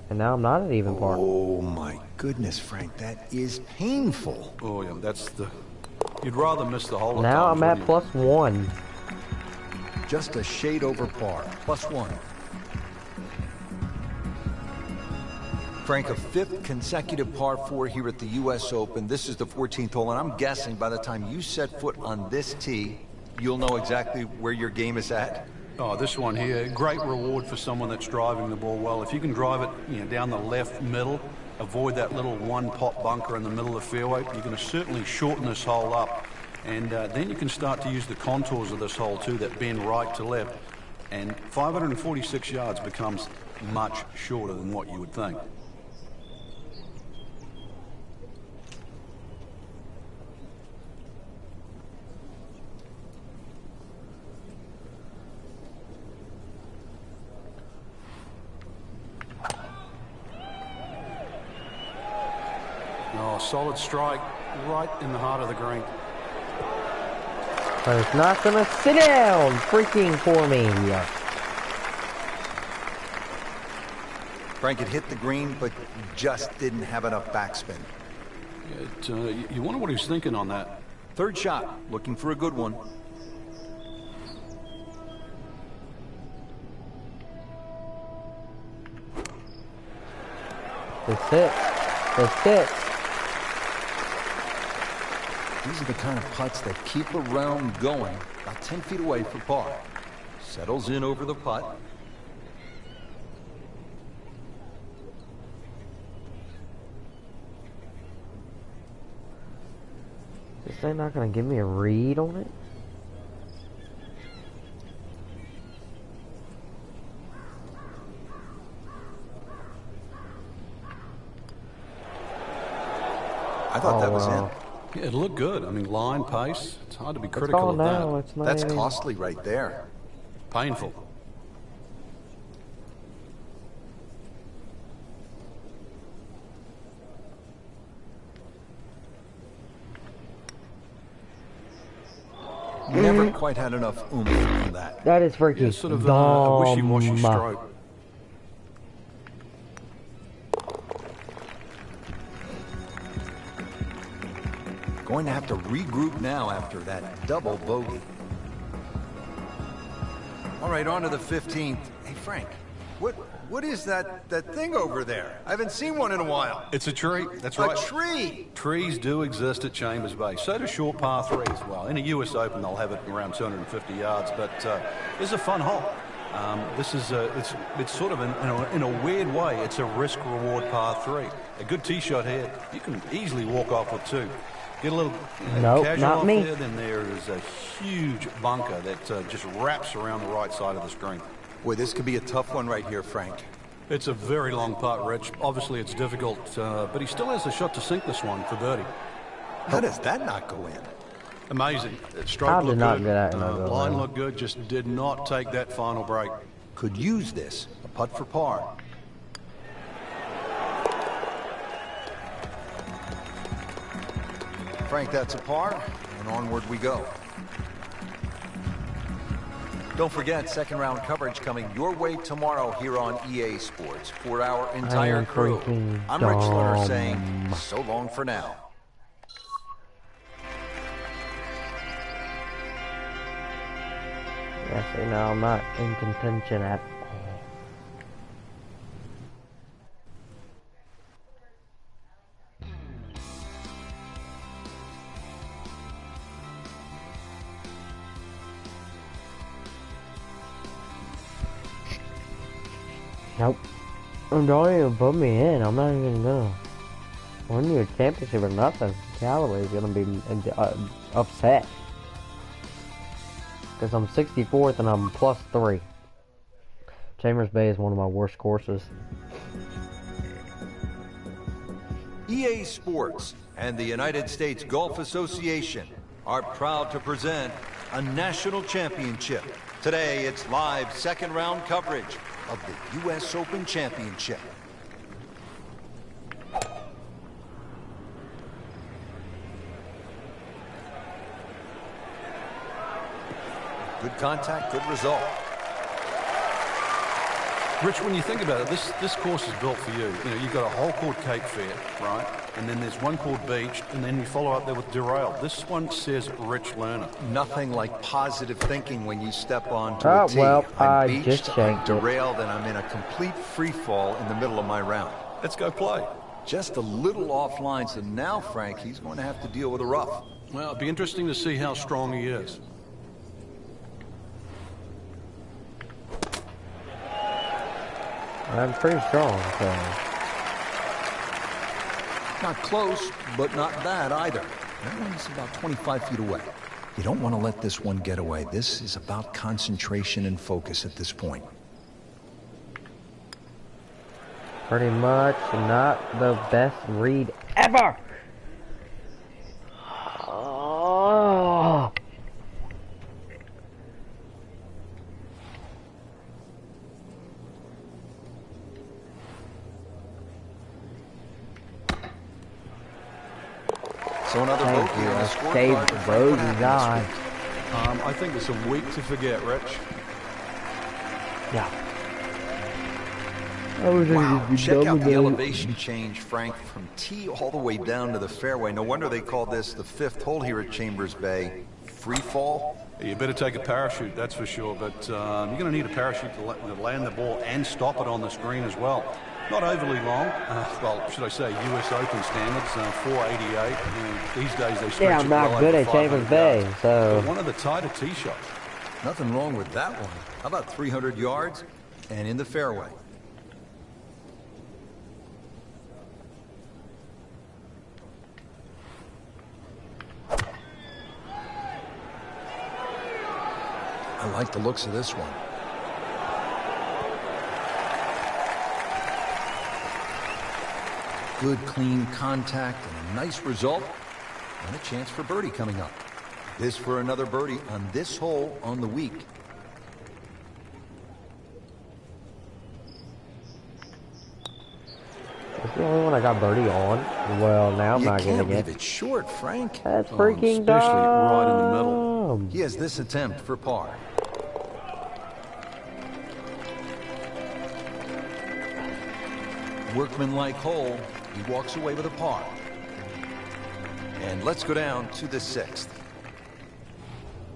And now I'm not at even par. Oh, my goodness, Frank. That is painful. Oh, yeah, that's the... You'd rather miss the hole. Now I'm at plus. +1. Just a shade over par. +1. Frank, a 5th consecutive par 4 here at the U.S. Open. This is the 14th hole, and I'm guessing by the time you set foot on this tee, you'll know exactly where your game is at. Oh, this one here, great reward for someone that's driving the ball well. If you can drive it, down the left middle, avoid that little one-pot bunker in the middle of the fairway, you're going to certainly shorten this hole up. And then you can start to use the contours of this hole too, that bend right to left. And 546 yards becomes much shorter than what you would think. Oh, solid strike right in the heart of the green. But it's not gonna sit down freaking for me. Frank, it hit the green, but just didn't have enough backspin. You wonder what he's thinking on that. Third shot, looking for a good one. That's it. That's it. These are the kind of putts that keep a round going. About 10 feet away for par. Settles in over the putt. Is they not gonna give me a read on it? I thought that was in. Yeah, it looked good. I mean, line, pace. It's hard to be It's critical gone of now. that. It's not That's even... costly right there. Painful. Never quite had enough oomph on that. That is freaking Yeah, sort of a wishy-washy dumb. stroke. Going to have to regroup now after that double bogey. All right, on to the 15th. Hey, Frank, what is that thing over there? I haven't seen one in a while. It's a tree. That's A right. tree! Trees do exist at Chambers Bay. So do short par 3s as well. In a US Open, they'll have it around 250 yards, but it's a fun hole. This is it's sort of in a weird way, it's a risk-reward par 3. A good tee shot here, you can easily walk off with 2. Get a little Nope, casual not off me. there, then there is a huge bunker that just wraps around the right side of the screen. Boy, this could be a tough one right here, Frank. It's a very long putt, Rich. Obviously, it's difficult, but he still has a shot to sink this one for birdie. How does that not go in? Amazing. Stroke How did looked not good. get out and not go Line in? looked good, just did not take that final break. Could use this. A putt for par. Frank, that's a par, and onward we go. Don't forget, second round coverage coming your way tomorrow here on EA Sports. For our entire am crew, freaking I'm Rich Lerner dumb. saying so long for now. Yeah, see, now I'm not in contention at all. Nope. Don't even put me in. I'm not even gonna win you a championship or nothing. Callaway is going to be upset. Because I'm 64th and I'm +3. Chambers Bay is one of my worst courses. EA Sports and the United States Golf Association are proud to present a national championship. Today, it's live second round coverage of the U.S. Open Championship. Good contact, good result. Rich, when you think about it, this course is built for you. You know, you've got a hole called Cape Fair, right? And then there's one called Beach, and then you follow up there with Derail. This one says Rich Lerner. Nothing like positive thinking when you step onto Oh, a tee. well, I'm I beached, just I'm shanked it. derailed, and I'm in a complete free fall in the middle of my round. Let's go play. Just a little offline, so now, Frank, he's going to have to deal with a rough. Well, it'll be interesting to see how strong he is. I'm pretty strong, so. Not close, but not bad either. That one's about 25 feet away. You don't want to let this one get away. This is about concentration and focus at this point. Pretty much not the best read ever. Oh. So another Thank bogey you. on the I scorecard. saved Frank, the what bogey happened guy. this week? I think it's a week to forget, Rich. Yeah. I was Wow, check out the elevation change, Frank, from tee all the way down to the fairway. No wonder they call this the 5th hole here at Chambers Bay. Free fall? You better take a parachute, that's for sure. But you're going to need a parachute to land the ball and stop it on the screen as well. Not overly long. Well, should I say U.S. Open standards, 488. These days they stretch Yeah, it I'm well not good over at Chambers 500 Bay, yards. so. But one of the tighter tee shots. Nothing wrong with that one. How about 300 yards and in the fairway? I like the looks of this one. Good, clean contact and a nice result. And a chance for birdie coming up. This for another birdie on this hole on the week. It's the only one I got birdie on. Well, now I'm You not can't getting leave it. it short, Frank. That's freaking especially dumb. right in the middle. He has this attempt for par. Workmanlike hole. He walks away with a par. And let's go down to the 6th.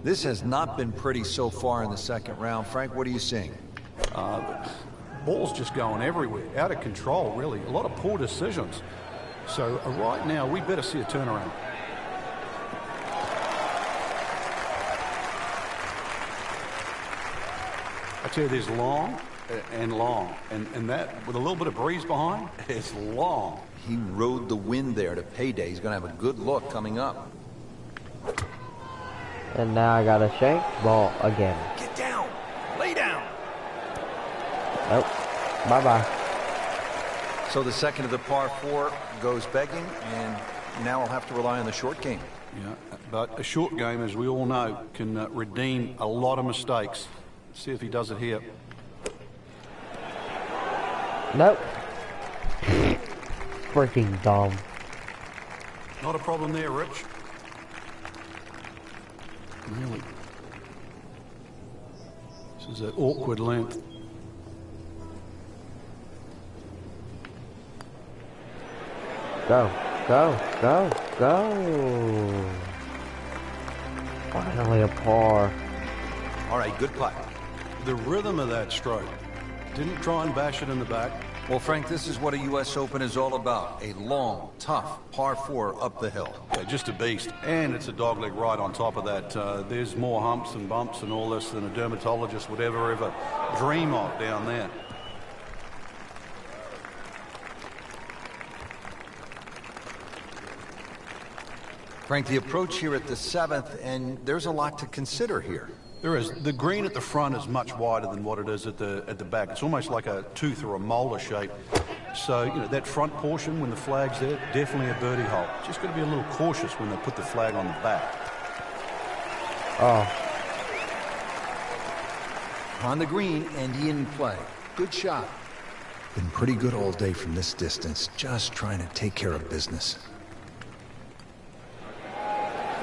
This has not been pretty so far in the second round. Frank, what are you seeing? Ball's just going everywhere, out of control, really. A lot of poor decisions. So right now, we better see a turnaround. I tell you, there's long and long. And that, with a little bit of breeze behind, it's long. He rode the wind there to payday. He's going to have a good look coming up. And now I got a shank ball again. Get down. Lay down. Nope. Bye-bye. So the second of the par 4 goes begging, and now I'll have to rely on the short game. Yeah, but a short game, as we all know, can redeem a lot of mistakes. See if he does it here. Nope. Freaking dumb. Not a problem there, Rich. Really. This is an awkward length. Go, go, go, go. Finally a par. All right, good putt. The rhythm of that stroke. Didn't try and bash it in the back. Well, Frank, this is what a U.S. Open is all about. A long, tough par 4 up the hill. Yeah, just a beast. And it's a dogleg right on top of that. There's more humps and bumps and all this than a dermatologist would ever dream of down there. Frank, the approach here at the 7th, and there's a lot to consider here. There is. The green at the front is much wider than what it is at the back. It's almost like a tooth or a molar shape. So, you know, that front portion, when the flag's there, definitely a birdie hole. Just got to be a little cautious when they put the flag on the back. Oh. On the green and in play. Good shot. Been pretty good all day from this distance. Just trying to take care of business.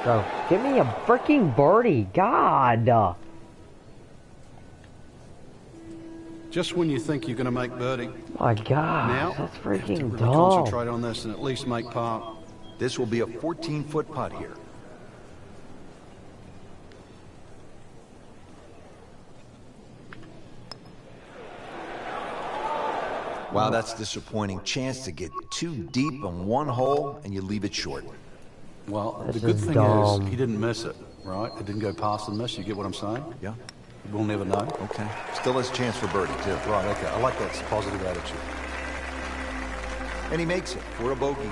Bro, give me a freaking birdie. God. Just when you think you're going to make birdie. My God. Now, that's you have to freaking really dumb. concentrate on this and at least make par. This will be a 14-foot putt here. Wow, that's disappointing. Chance to get too deep on one hole, and you leave it short. Well, This the good is thing dumb. is he didn't miss it, right? It didn't go past the miss. You get what I'm saying? Yeah. We'll never know. Okay. Still has a chance for birdie, too. Right, okay. I like that positive attitude. And he makes it for a bogey here.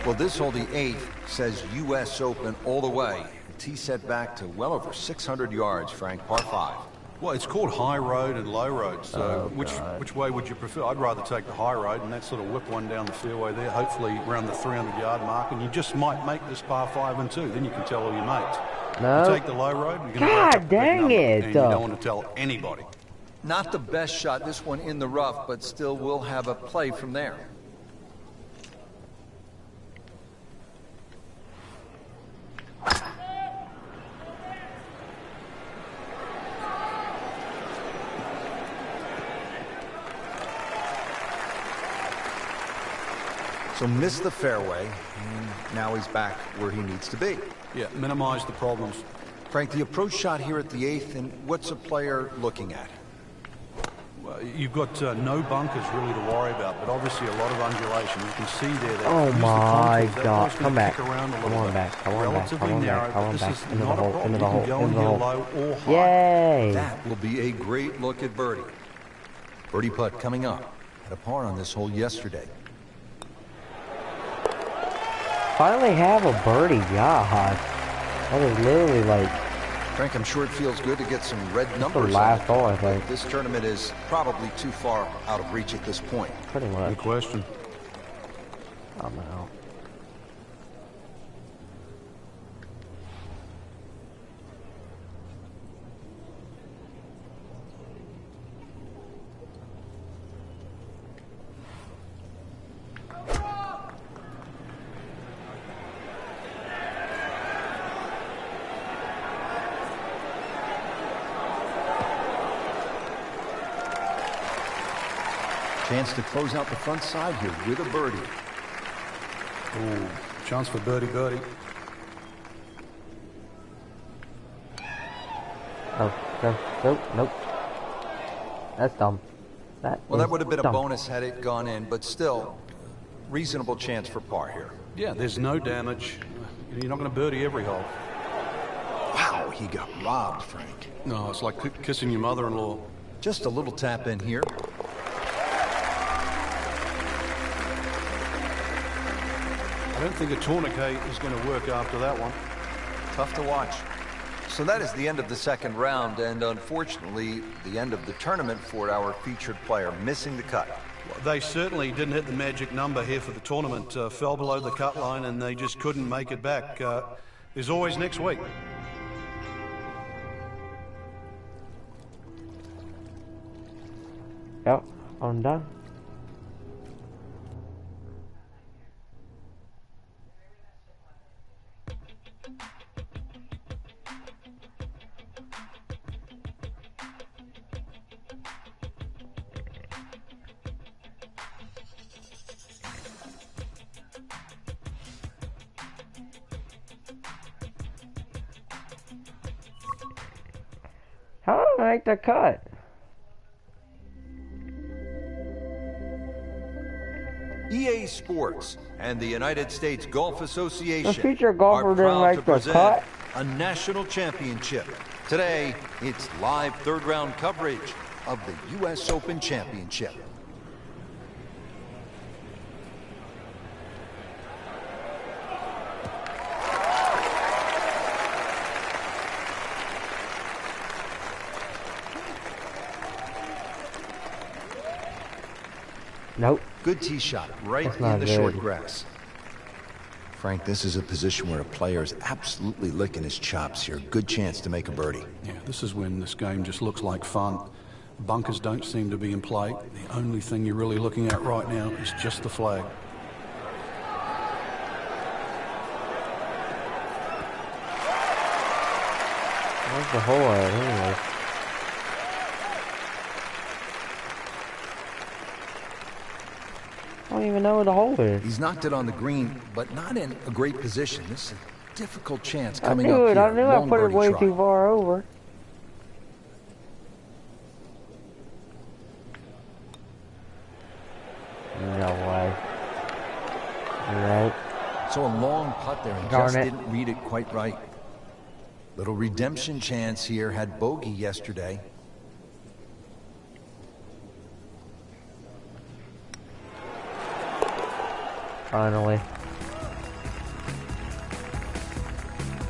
Well, this hole, the 8th, says U.S. Open all the way. Tee set back to well over 600 yards, Frank, par 5. Well, it's called high road and low road, so which way would you prefer? I'd rather take the high road and that sort of whip one down the fairway there, hopefully around the 300-yard mark, and you just might make this par 5 and 2. Then you can tell all your mates. No. You take the low road, you're going to God rack up a big dang number, it. and you don't want to tell anybody. Not the best shot, this one in the rough, but still will have a play from there. So missed the fairway, and now he's back where he needs to be. Yeah, minimize the problems. Frank, the approach shot here at the 8th, and what's a player looking at? Well, you've got no bunkers really to worry about, but obviously a lot of undulation. You can see there that. Oh use the my contours. That God. ball's gonna Come back. kick around a Come little on bit. back. Come on back. Relatively Come on narrow, back. Come but on this back. is Into the not a hole. problem. Into the You hole. can go Into in the here hole. low or high. Yay. That will be a great look at birdie. Birdie putt coming up. Had a par on this hole yesterday. Finally have a birdie. God. That is literally like Frank, I'm sure it feels good to get some red the numbers. last on it. hole, I think. This tournament is probably too far out of reach at this point. Pretty Good much. question. I'm out. Chance to close out the front side here with a birdie. Ooh, chance for birdie. Oh, no, nope, nope. That's dumb. Well, that would have been dumb. a bonus had it gone in, but still, reasonable chance for par here. Yeah, there's no damage. You're not going to birdie every hole. Wow, he got robbed, Frank. No, it's like kissing your mother-in-law. Just a little tap in here. I don't think a tourniquet is going to work after that one. Tough to watch. So that is the end of the second round, and unfortunately, the end of the tournament for our featured player, missing the cut. Well, they certainly didn't hit the magic number here for the tournament. Fell below the cut line, and they just couldn't make it back. There's always next week. Yep, I'm done. How did I make the cut? EA Sports and the United States Golf Association The featured golfer are didn't proud make to the present cut. a national championship. Today, it's live third-round coverage of the U.S. Open Championship. Nope. Good tee shot right That's in not the good. short grass. Frank, this is a position where a player is absolutely licking his chops here. Good chance to make a birdie. Yeah, this is when this game just looks like fun. Bunkers don't seem to be in play. The only thing you're really looking at right now is just the flag. Where's the hole at anyway? I don't even know where the hole is. He's knocked it on the green, but not in a great position. This is a difficult chance I coming knew up it. here. I knew I Long put it birdie way try. too far over. No way. Right. So a long putt there and Darn just it. didn't read it quite right. Little redemption chance here. Had bogey yesterday. Finally.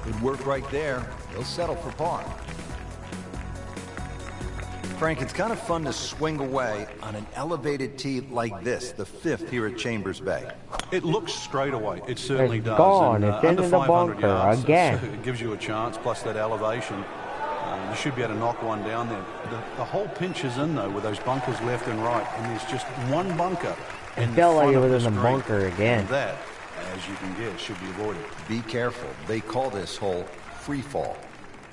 Good work right there. He'll settle for par. Frank, it's kind of fun to swing away on an elevated tee like this, the 5th here at Chambers Bay. It looks straight away. It certainly It's does. gone. And, It's under into the 500 bunker yards, again. It gives you a chance, plus that elevation. You should be able to knock one down there. The whole pinch is in, though, with those bunkers left and right. And there's just one bunker. It in felt like front it of was the in the screen. bunker again. And that, as you can guess, should be avoided. Be careful. They call this hole free fall.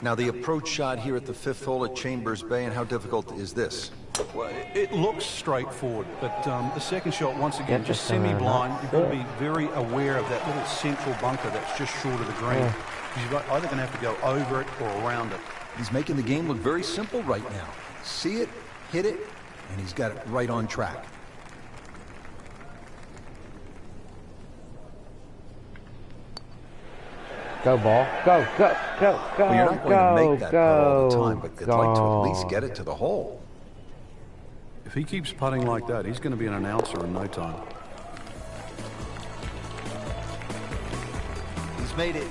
Now the approach shot here at the 5th hole at Chambers Bay, and how difficult is this? Well, it looks straightforward, but the second shot, once again, Yep, just that's semi-blind. You've got to it. be very aware of that little central bunker that's just short of the green. Yeah. Because you're either going to have to go over it or around it. He's making the game look very simple right now. See it, hit it, and he's got it right on track. Go ball. Go, go, go, go, Well, you're not going go, to make that putt all the time, but go. I'd like to at least get it to the hole. If he keeps putting like that, he's going to be an announcer in no time. He's made it.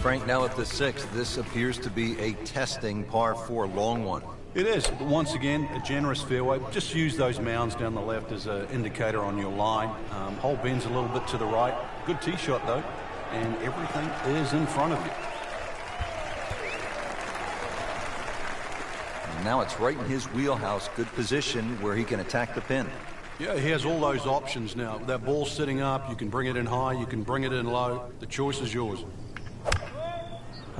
Frank, now at the 6th, this appears to be a testing par 4 long one. It is, but once again, a generous fairway. Just use those mounds down the left as an indicator on your line. Hole bends a little bit to the right. Good tee shot, though, and everything is in front of you. And now it's right in his wheelhouse. Good position where he can attack the pin. Yeah, he has all those options now. That ball's sitting up. You can bring it in high. You can bring it in low. The choice is yours.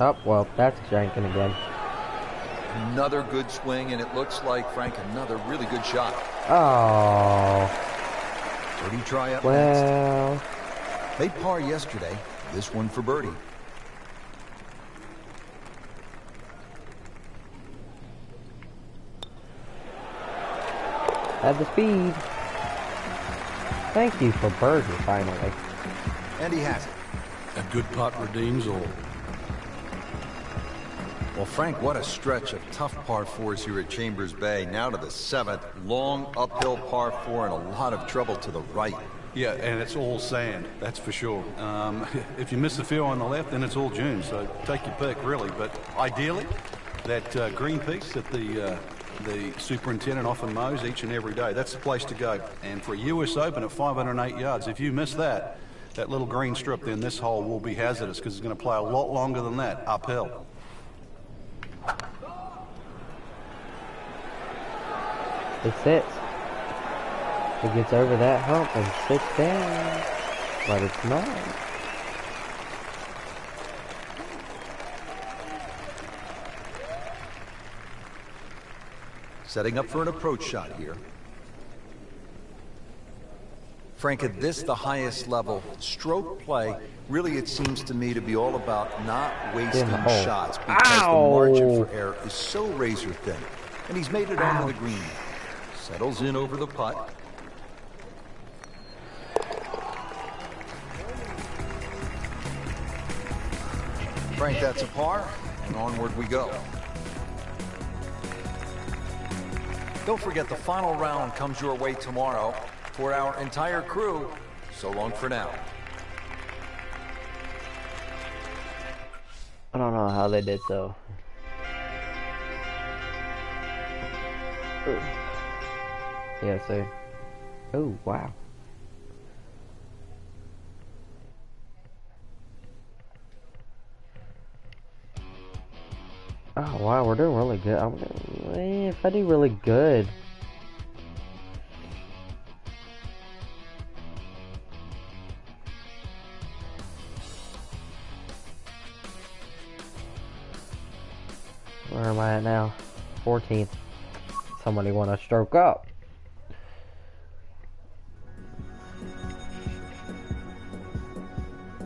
Oh, well, that's janking again. Another good swing, and it looks like, Frank, another really good shot. Oh, Birdie try up next. well. They par yesterday. This one for birdie. Had the speed. Thank you for birdie, finally. And he has it. A good putt redeems all. Well, Frank, what a stretch of tough par 4s here at Chambers Bay. Now to the 7th. Long uphill par 4 and a lot of trouble to the right. Yeah, and it's all sand, that's for sure. If you miss the field on the left, then it's all dunes, so take your pick, really. But ideally, that green piece that the superintendent often mows each and every day, that's the place to go. And for a US Open at 508 yards, if you miss that little green strip, then this hole will be hazardous because it's going to play a lot longer than that uphill. It sits. It gets over that hump and sits down. But it's not. Setting up for an approach shot here. Frank, at this, the highest level, stroke play, really it seems to me to be all about not wasting hole. shots because the margin for error is so razor thin. And he's made it onto the green. Settles in over the putt. Frank, that's a par, and onward we go. Don't forget the final round comes your way tomorrow. For our entire crew, so long for now. I don't know how they did so. Yeah, so. Oh, wow. Oh, wow, we're doing really good. If I do really good. Where am I at now? 14th. Somebody want to stroke up.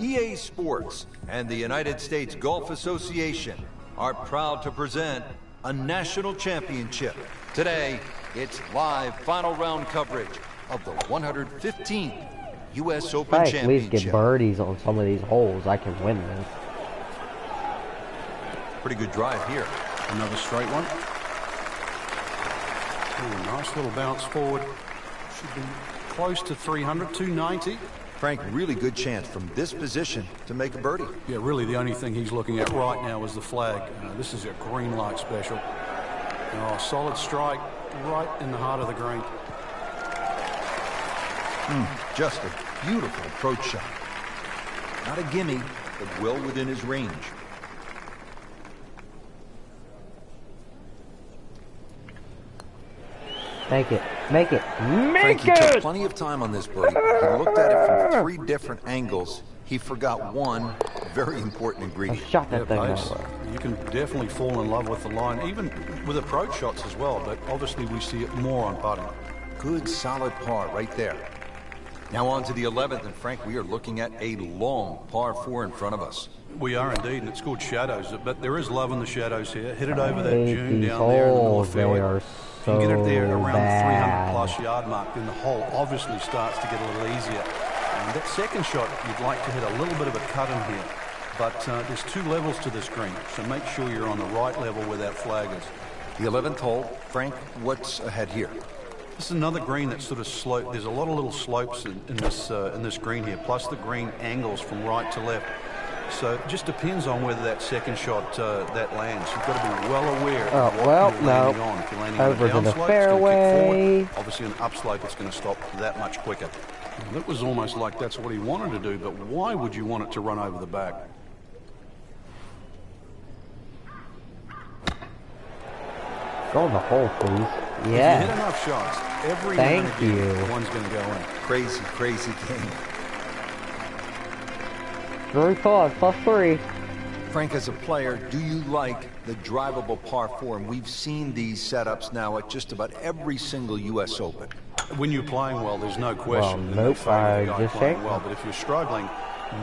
EA Sports and the United States Golf Association are proud to present a national championship. Today, it's live final round coverage of the 115th U.S. Open If I at least get Championship. birdies on some of these holes, I can win this. Pretty good drive here. Another straight one. Ooh, nice little bounce forward. Should be close to 300, 290. Frank, really good chance from this position to make a birdie. Yeah, really the only thing he's looking at right now is the flag. This is a green light special. Oh, solid strike right in the heart of the green. Just a beautiful approach shot. Not a gimme, but well within his range. Make it. Make it. Make Frankie took it! plenty of time on this birdie. He looked at it from 3 different angles. He forgot one very important I ingredient. shot that thing Pace. that way. You can definitely fall in love with the line, even with approach shots as well, but obviously we see it more on putting. Good solid par right there. Now on to the 11th, and Frank, we are looking at a long par 4 in front of us. We are indeed, and it's called shadows, but there is love in the shadows here. Hit it over that hate dune these down there in the holes. north They fairway. are You can get it there so around bad. the 300 plus yard mark, then the hole obviously starts to get a little easier. And that second shot, you'd like to hit a little bit of a cut in here. But there's 2 levels to this green, so make sure you're on the right level where that flag is. The 11th hole, Frank, what's ahead here? This is another green that's sort of sloped. There's a lot of little slopes in this green here, plus the green angles from right to left. So it just depends on whether that second shot that lands. You've got to be well aware of what well, you're no. landing on. If you're landing Over on a to the downslope, it's going to fairway. kick forward. Obviously, an upslope, it's going to stop that much quicker. That was almost like that's what he wanted to do, but why would you want it to run over the back? Go in the hole, please. If you hit Yeah. enough shots, every Thank now and again, you. one's going to go in. Crazy, crazy game. Very close. Plus 3. Frank, as a player, do you like the drivable par 4? And we've seen these setups now at just about every single U.S. Open. When you're playing well, there's no question. Well, nope, that they favour the I guy just playing checked. well. But if you're struggling,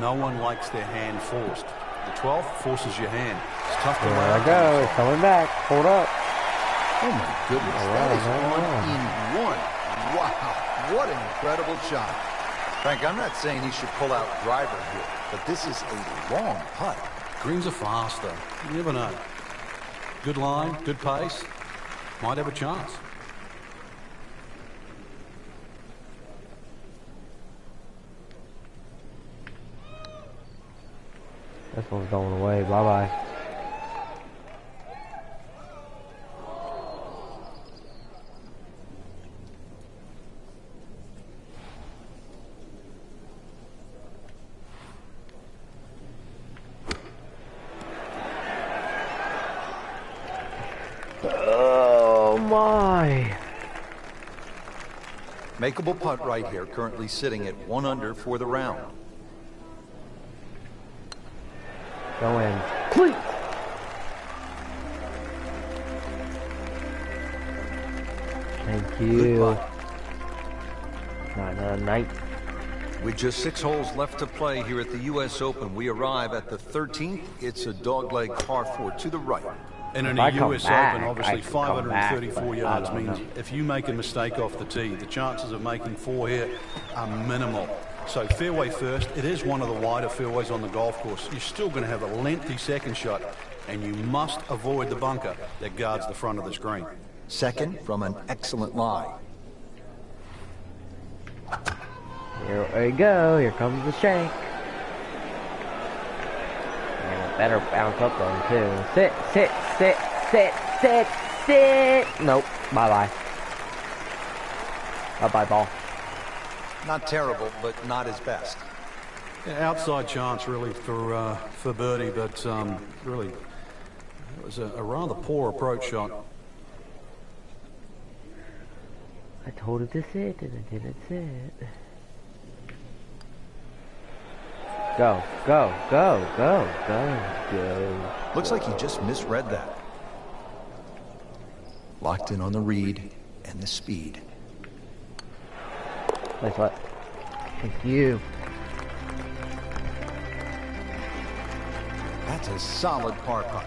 no one likes their hand forced. The 12th forces your hand. It's tough to There lay I up go. on. It's coming back. Hold up. Oh my goodness, that is one in one. Wow, what an incredible shot. Frank, I'm not saying he should pull out driver here, but this is a long putt. Greens are faster. You never know. Good line, good pace. Might have a chance. This one's going away. Bye-bye. Oh my. Makeable putt right here, currently sitting at 1 under for the round. Go in. Please. Thank Good you. putt. Night. With just 6 holes left to play here at the U.S. Open, we arrive at the 13th. It's a dogleg par 4 to the right. And in If I a come US back, Open, I obviously can come back, 534 but I yards don't means know. if you make a mistake off the tee, the chances of making 4 here are minimal. So fairway first, it is one of the wider fairways on the golf course. You're still going to have a lengthy second shot, and you must avoid the bunker that guards the front of the screen. Second from an excellent lie. Here we go. Here comes the shank. And it better bounce up there too. Sit, sit, sit, sit, sit, sit. Nope. Bye-bye. Bye-bye, ball. Not terrible, but not his best. Yeah, outside chance really for birdie, but really it was a rather poor approach shot. I told it to sit, and it didn't sit. Go, go, go, go, go, go. Looks like he just misread that. Locked in on the read and the speed. Nice what? Thank you. That's a solid par putt.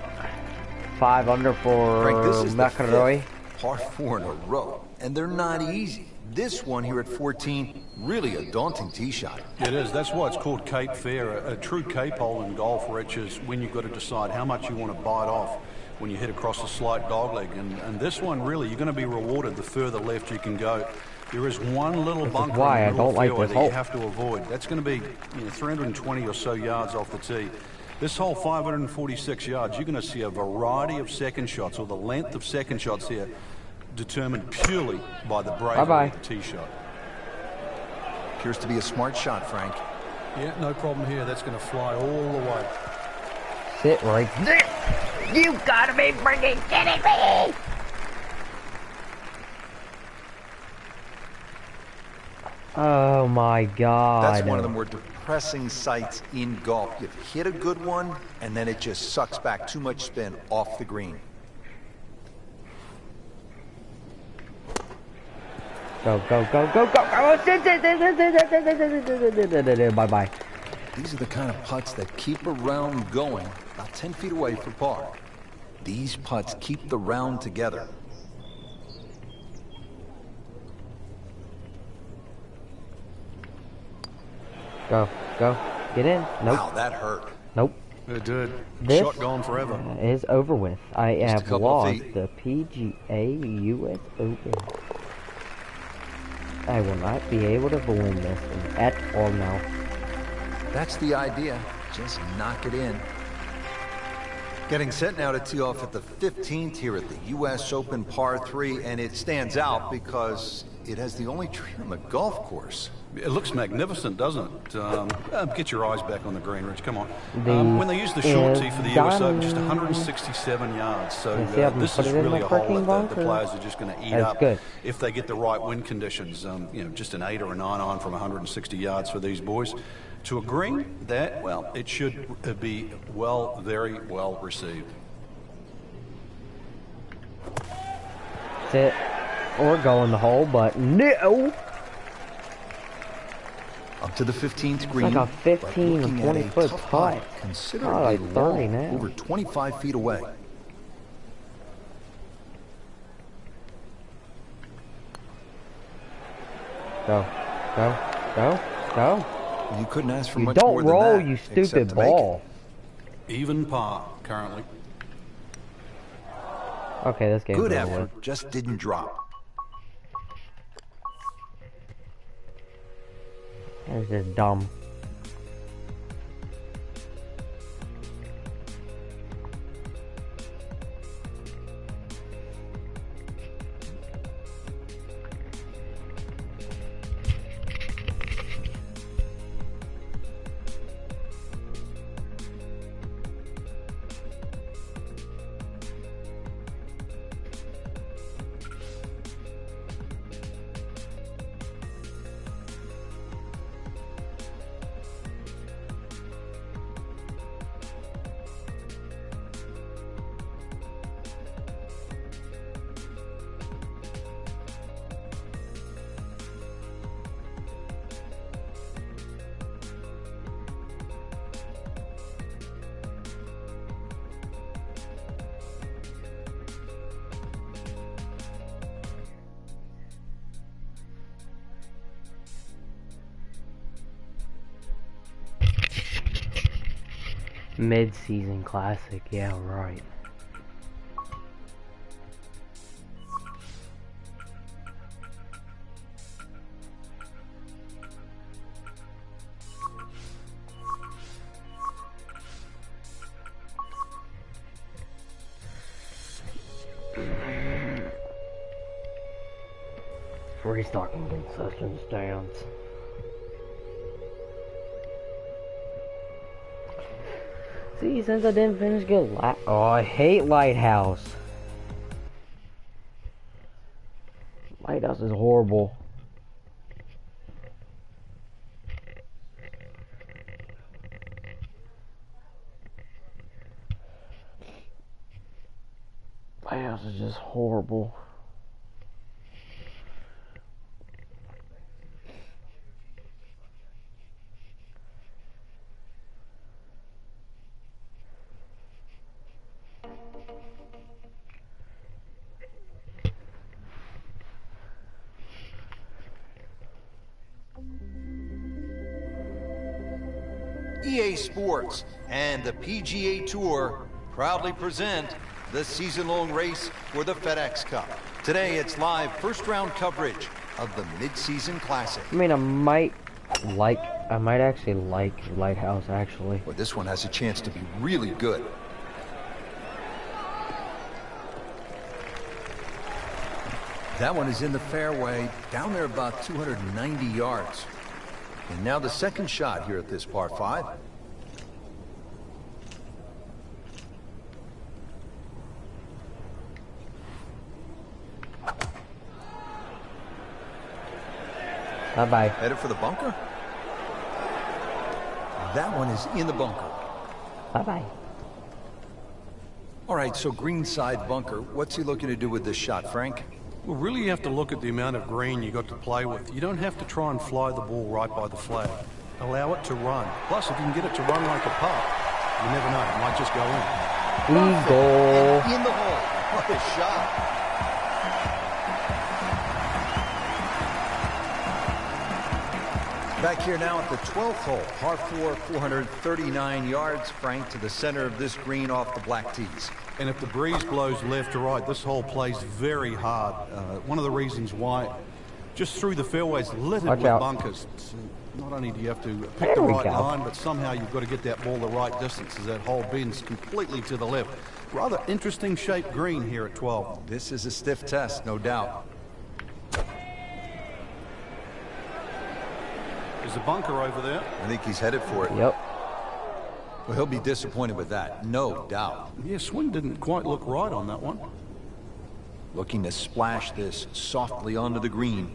5 under for Frank, this is the McIlroy. Fifth par 4 in a row, and they're not easy. This one here at 14, really a daunting tee shot. It is. That's why it's called Cape Fair. A true Cape hole in golf, Rich, is when you've got to decide how much you want to bite off when you hit across a slight dogleg. And this one, really, you're going to be rewarded the further left you can go. There is one little bunker why in I the middle don't like fairway this that you hole. have to avoid. That's going to be 320 or so yards off the tee. This hole, 546 yards, you're going to see a variety of second shots, or the length of second shots here, determined purely by the bravery of the tee shot. Appears to be a smart shot, Frank. Yeah, no problem here. That's going to fly all the way. Sit right there. You gotta be freaking kidding me! Oh my god. That's one of the more depressing sights in golf. You hit a good one, and then it just sucks back too much spin off the green. Go, go, go, go, go, go! Bye-bye. These are the kind of putts that keep a round going about 10 feet away for par. These putts keep the round together. Go, go. Get in. Nope. Wow, that hurt. Nope. It did. This Shot gone forever. is over with. I Just a have couple of lost feet. the PGA US Open. I will not be able to win this at all now. That's the idea. Just knock it in. Getting set now to tee off at the 15th here at the U.S. Open Par 3, and it stands out because it has the only tree on the golf course. It looks magnificent, doesn't it? Get your eyes back on the green, Rich. Come on. When they use the short tee for the US Open, just 167 yards. So You see how this put is it in really the a hole freaking that the bunker? players are just going to eat That's up good. if they get the right wind conditions. Just an 8 or a 9 iron from 160 yards for these boys. To a green, that, well, it should be very well received. Sit or go in the hole, but no. Up to the 15th It's green. like a but 15 or looking at 20 a foot tough putt. putt, considerably Probably like 30 long, now. over 25 feet away. Go, go, go, go. You couldn't ask for You much don't more than roll, that, you except stupid to make it. ball. Even par, currently. Okay, this game's Good over effort, with. just didn't drop. It's just dumb. Mid-season classic, yeah, right. Restocking concession stands. See, since I didn't finish good oh, I hate Lighthouse. Lighthouse is horrible. Lighthouse is just horrible. EA Sports and the PGA Tour proudly present the season-long race for the FedEx Cup. Today, it's live first-round coverage of the Mid-Season Classic. I mean, I might actually like Lighthouse, actually. Well, this one has a chance to be really good. That one is in the fairway, down there about 290 yards. And now the second shot here at this par 5. Bye-bye. Headed for the bunker. That one is in the bunker. Bye-bye. All right, so greenside bunker. What's he looking to do with this shot, Frank? Well, really you have to look at the amount of green you got to play with. You don't have to try and fly the ball right by the flag. Allow it to run. Plus, if you can get it to run like a putt, you never know. It might just go in. Eagle. In the hole. What a shot. Back here now at the 12th hole, par 4, 439 yards, Frank, to the center of this green off the black tees. And if the breeze blows left to right, this hole plays very hard. One of the reasons why, just through the fairways littered with bunkers. So not only do you have to pick the right line, but somehow you've got to get that ball the right distance as that hole bends completely to the left. Rather interesting shaped green here at 12. This is a stiff test, no doubt. There's a bunker over there. I think he's headed for it. Yep. Well, he'll be disappointed with that, no doubt. Yeah, swing didn't quite look right on that one. Looking to splash this softly onto the green.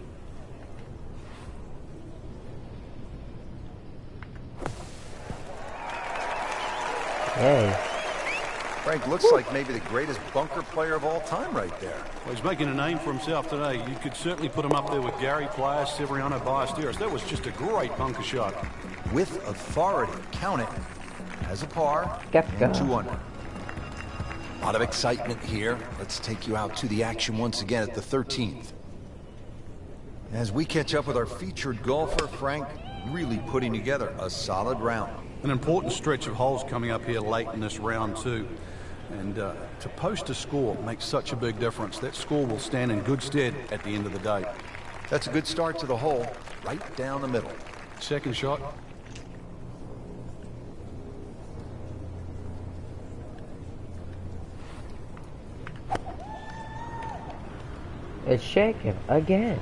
Hey. Frank looks like maybe the greatest bunker player of all time right there. Well, he's making a name for himself today. You could certainly put him up there with Gary Player, Severiano Ballesteros. That was just a great bunker shot. With authority, count it as a par and 2 under. A lot of excitement here. Let's take you out to the action once again at the 13th. As we catch up with our featured golfer, Frank really putting together a solid round. An important stretch of holes coming up here late in this round too. And to post a score makes such a big difference. That score will stand in good stead at the end of the day. That's a good start to the hole, right down the middle. Second shot. It's shaking again.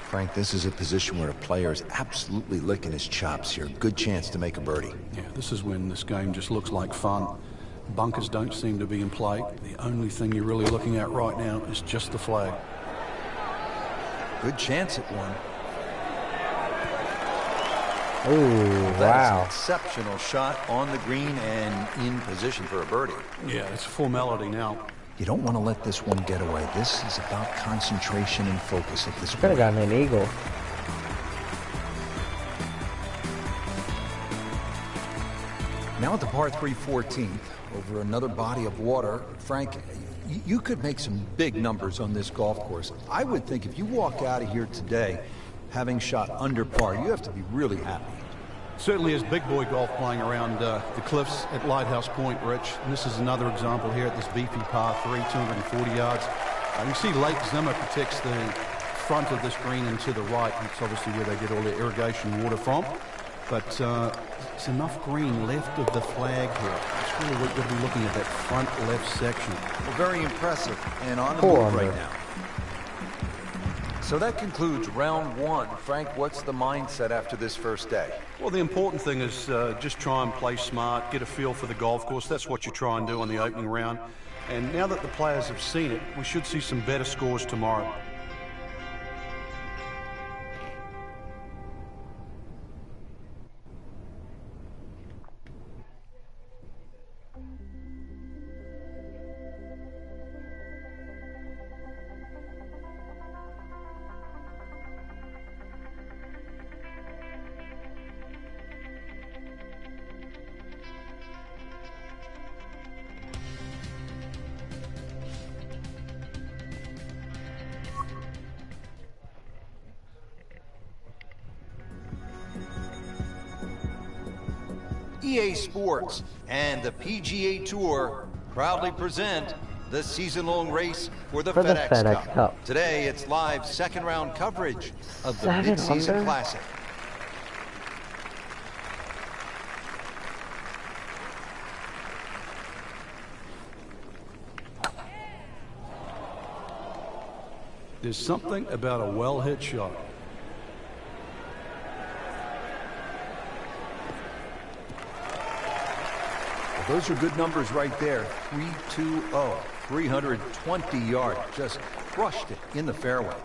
Frank, this is a position where a player is absolutely licking his chops here. Good chance to make a birdie. Yeah, this is when this game just looks like fun. Bunkers don't seem to be in play. The only thing you're really looking at right now is just the flag. Good chance at one. Ooh, That's wow. an exceptional shot on the green and in position for a birdie. Yeah, it's a formality now. You don't want to let this one get away. This is about concentration and focus at this Could have point. gotten an eagle. Now at the par 3 14th, over another body of water, Frank, you could make some big numbers on this golf course. I would think if you walk out of here today having shot under par, you have to be really happy. Certainly is big boy golf playing around the cliffs at Lighthouse Point, Rich. And this is another example here at this beefy par 3, 240 yards. You see Lake Zimmer protects the front of this green and to the right. It's obviously where they get all their irrigation water from. but there's enough green left of the flag here. It's really what we'll be looking at, that front left section. Well, very impressive and on the Four move under. right now. So that concludes round one. Frank, what's the mindset after this first day? Well, the important thing is just try and play smart, get a feel for the golf course. That's what you try and do on the opening round. And now that the players have seen it, we should see some better scores tomorrow. EA Sports and the PGA Tour proudly present the season-long race for the FedEx Cup. Today, it's live second-round coverage of the 7 mid-season under? classic. There's something about a well-hit shot. Those are good numbers right there. 320, 320 yards. Just crushed it in the fairway.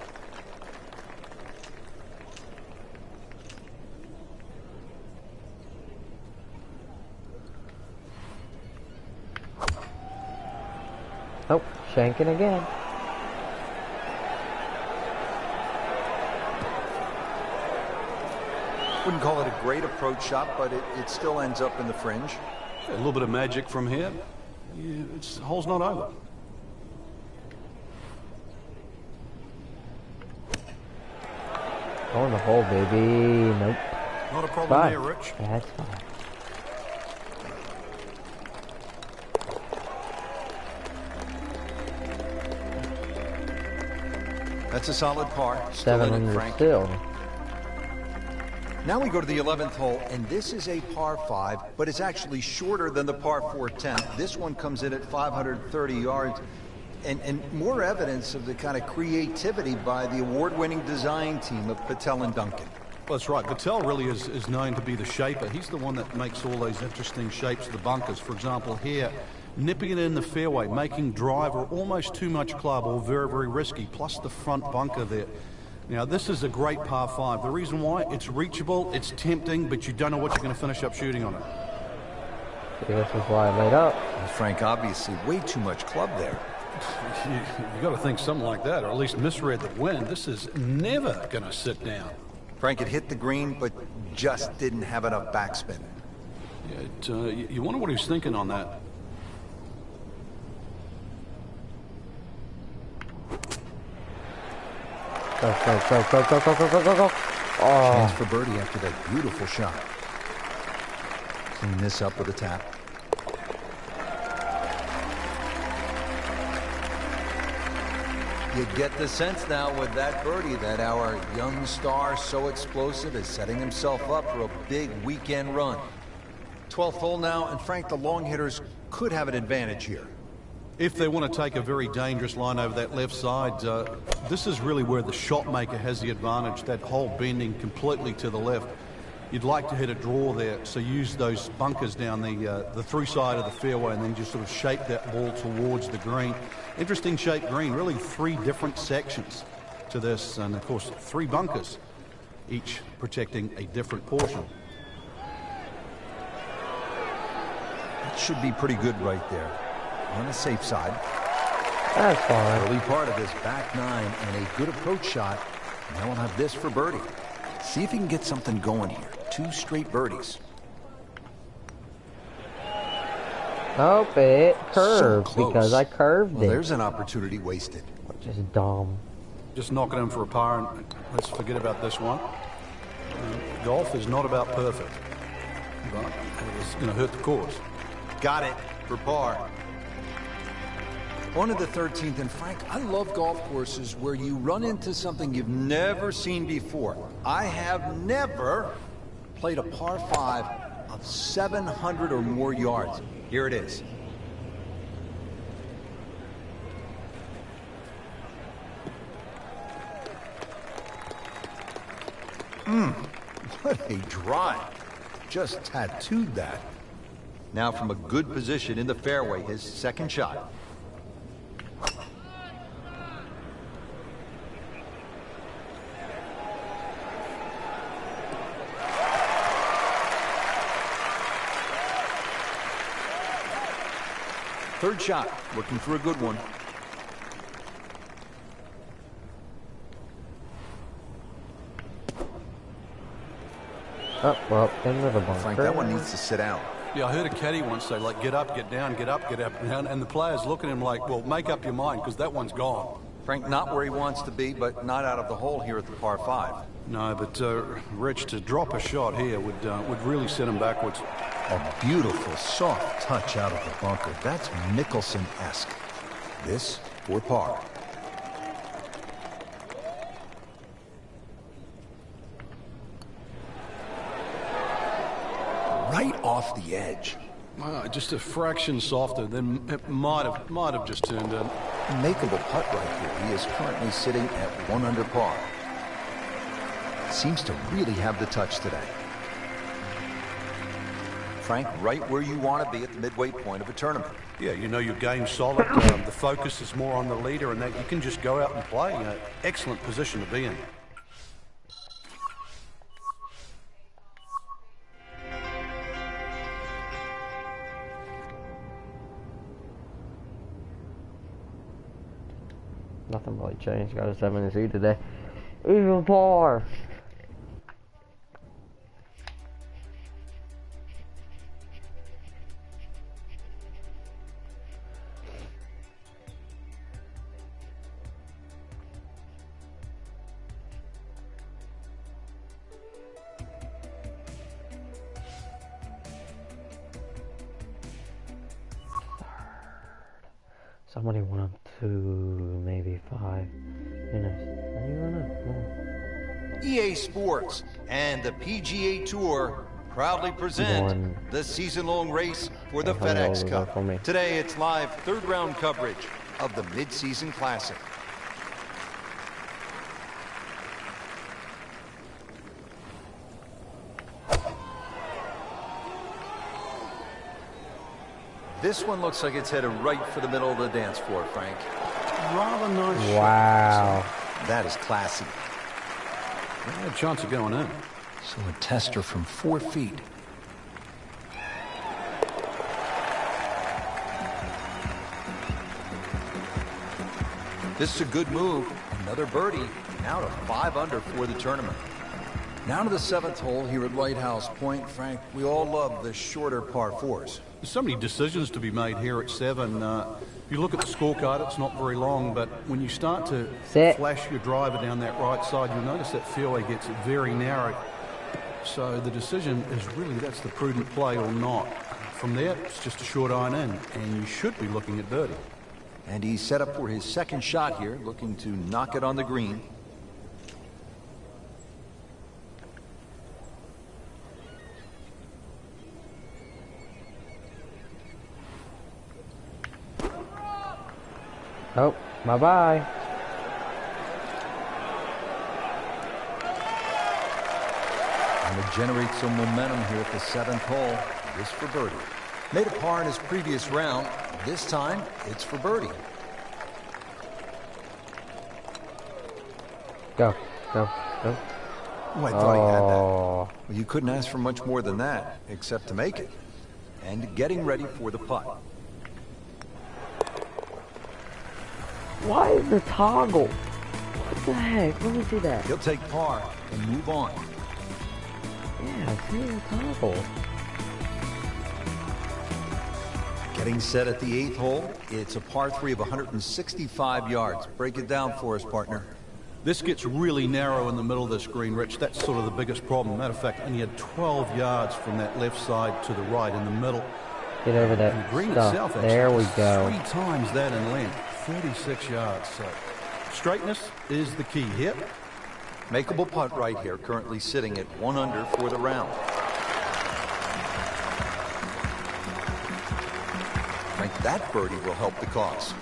Oh, shanking again. Wouldn't call it a great approach shot, but it still ends up in the fringe. A little bit of magic from here. Yeah, the hole's not over. On the hole, baby. Nope. Not a problem Fine. there, Rich. That's fine. That's a solid par. Still 7 in it, under Frank. still. Now we go to the 11th hole, and this is a par 5, but it's actually shorter than the par 4 10th. This one comes in at 530 yards, and more evidence of the kind of creativity by the award-winning design team of Patel and Duncan. Well, that's right. Patel really is known to be the shaper. He's the one that makes all those interesting shapes of the bunkers. For example, here, nipping it in the fairway, making driver almost too much club or very, very risky, plus the front bunker there. Now, this is a great par 5. The reason why, it's reachable, it's tempting, but you don't know what you're going to finish up shooting on it. This is why I laid up. Well, Frank, obviously way too much club there. You got to think something like that, or at least misread the wind. This is never going to sit down. Frank, it hit the green, but just didn't have enough backspin. Yeah, you wonder what he was thinking on that. Go, go, go, go, go, go, go, go, go, go. Oh, Chance for birdie after that beautiful shot. Clean this up with a tap. You get the sense now with that birdie that our young star, so explosive, is setting himself up for a big weekend run. 12th hole now, and Frank, the long hitters could have an advantage here. If they want to take a very dangerous line over that left side, this is really where the shot maker has the advantage, that hole bending completely to the left. You'd like to hit a draw there, so use those bunkers down the through side of the fairway and then just sort of shape that ball towards the green. Interesting shaped green, really 3 different sections to this, and of course 3 bunkers, each protecting a different portion. That should be pretty good right there. On the safe side. that's fine. Early part of this back 9 and a good approach shot. Now we'll have this for birdie. See if he can get something going here. 2 straight birdies. Nope, it curved So close. because I curved Well, it. there's an opportunity wasted. Just dumb. Just knock it in for a par, and let's forget about this one. Golf is not about perfect, but it's going to hurt the course. Got it for par. On to the 13th, and Frank, I love golf courses where you run into something you've never seen before. I have never played a par 5 of 700 or more yards. Here it is. What a drive. Just tattooed that. Now from a good position in the fairway, his second shot. Third shot, looking for a good one. Oh, well, into the bunker. Frank, that one needs to sit out. Yeah, I heard a caddy once say, like, get up, get down, get up, get up, and down. And the players look at him like, well, make up your mind, because that one's gone. Frank, not where he wants to be, but not out of the hole here at the par 5. No, but Rich, to drop a shot here would really send him backwards. A beautiful, soft touch out of the bunker. That's Mickelson-esque. This for par. Right off the edge. Just a fraction softer, then it might have just turned in. Makeable putt right here. He is currently sitting at 1 under par. Seems to really have the touch today. Frank, right where you want to be at the midway point of a tournament. Yeah, you know your game's solid. The focus is more on the leader, and that you can just go out and play. Excellent position to be in. Nothing really changed. Got a 7-2 today. Even par. Somebody went up to maybe 5. Who knows? EA Sports and the PGA Tour proudly present the season-long race for the FedEx Cup. Today it's live third-round coverage of the Mid-Season Classic. This one looks like it's headed right for the middle of the dance floor, Frank. Rather nice shot. Wow. That is classy. Yeah, a chance of going in. So a tester from 4 feet. This is a good move. Another birdie. Now to 5 under for the tournament. Now to the 7th hole here at Lighthouse Point. Frank, we all love the shorter par 4s. There's so many decisions to be made here at 7. You look at the scorecard, it's not very long, but when you start to flash your driver down that right side, you'll notice that fairway gets very narrow. So the decision is really, that's the prudent play or not. From there, it's just a short iron in, and you should be looking at birdie. And he's set up for his second shot here, looking to knock it on the green. Oh, bye-bye. And to generate some momentum here at the 7th hole. This for birdie. Made a par in his previous round. This time, it's for birdie. Go, go, go. Oh, I thought he had that. Well, you couldn't ask for much more than that, except to make it. And getting ready for the putt. Why is the toggle? What the heck? Let me see that. He'll take par and move on. Yeah, see the toggle. Getting set at the 8th hole. It's a par 3 of 165 yards. Break it down for us, partner. This gets really narrow in the middle of this green, Rich. That's sort of the biggest problem. Matter of fact, only had 12 yards from that left side to the right in the middle. Get over that And the green stuff. itself, There we go. 3 times that in length. 36 yards. So straightness is the key here. Makeable putt right here, currently sitting at 1 under for the round. Frank, that birdie will help the cause.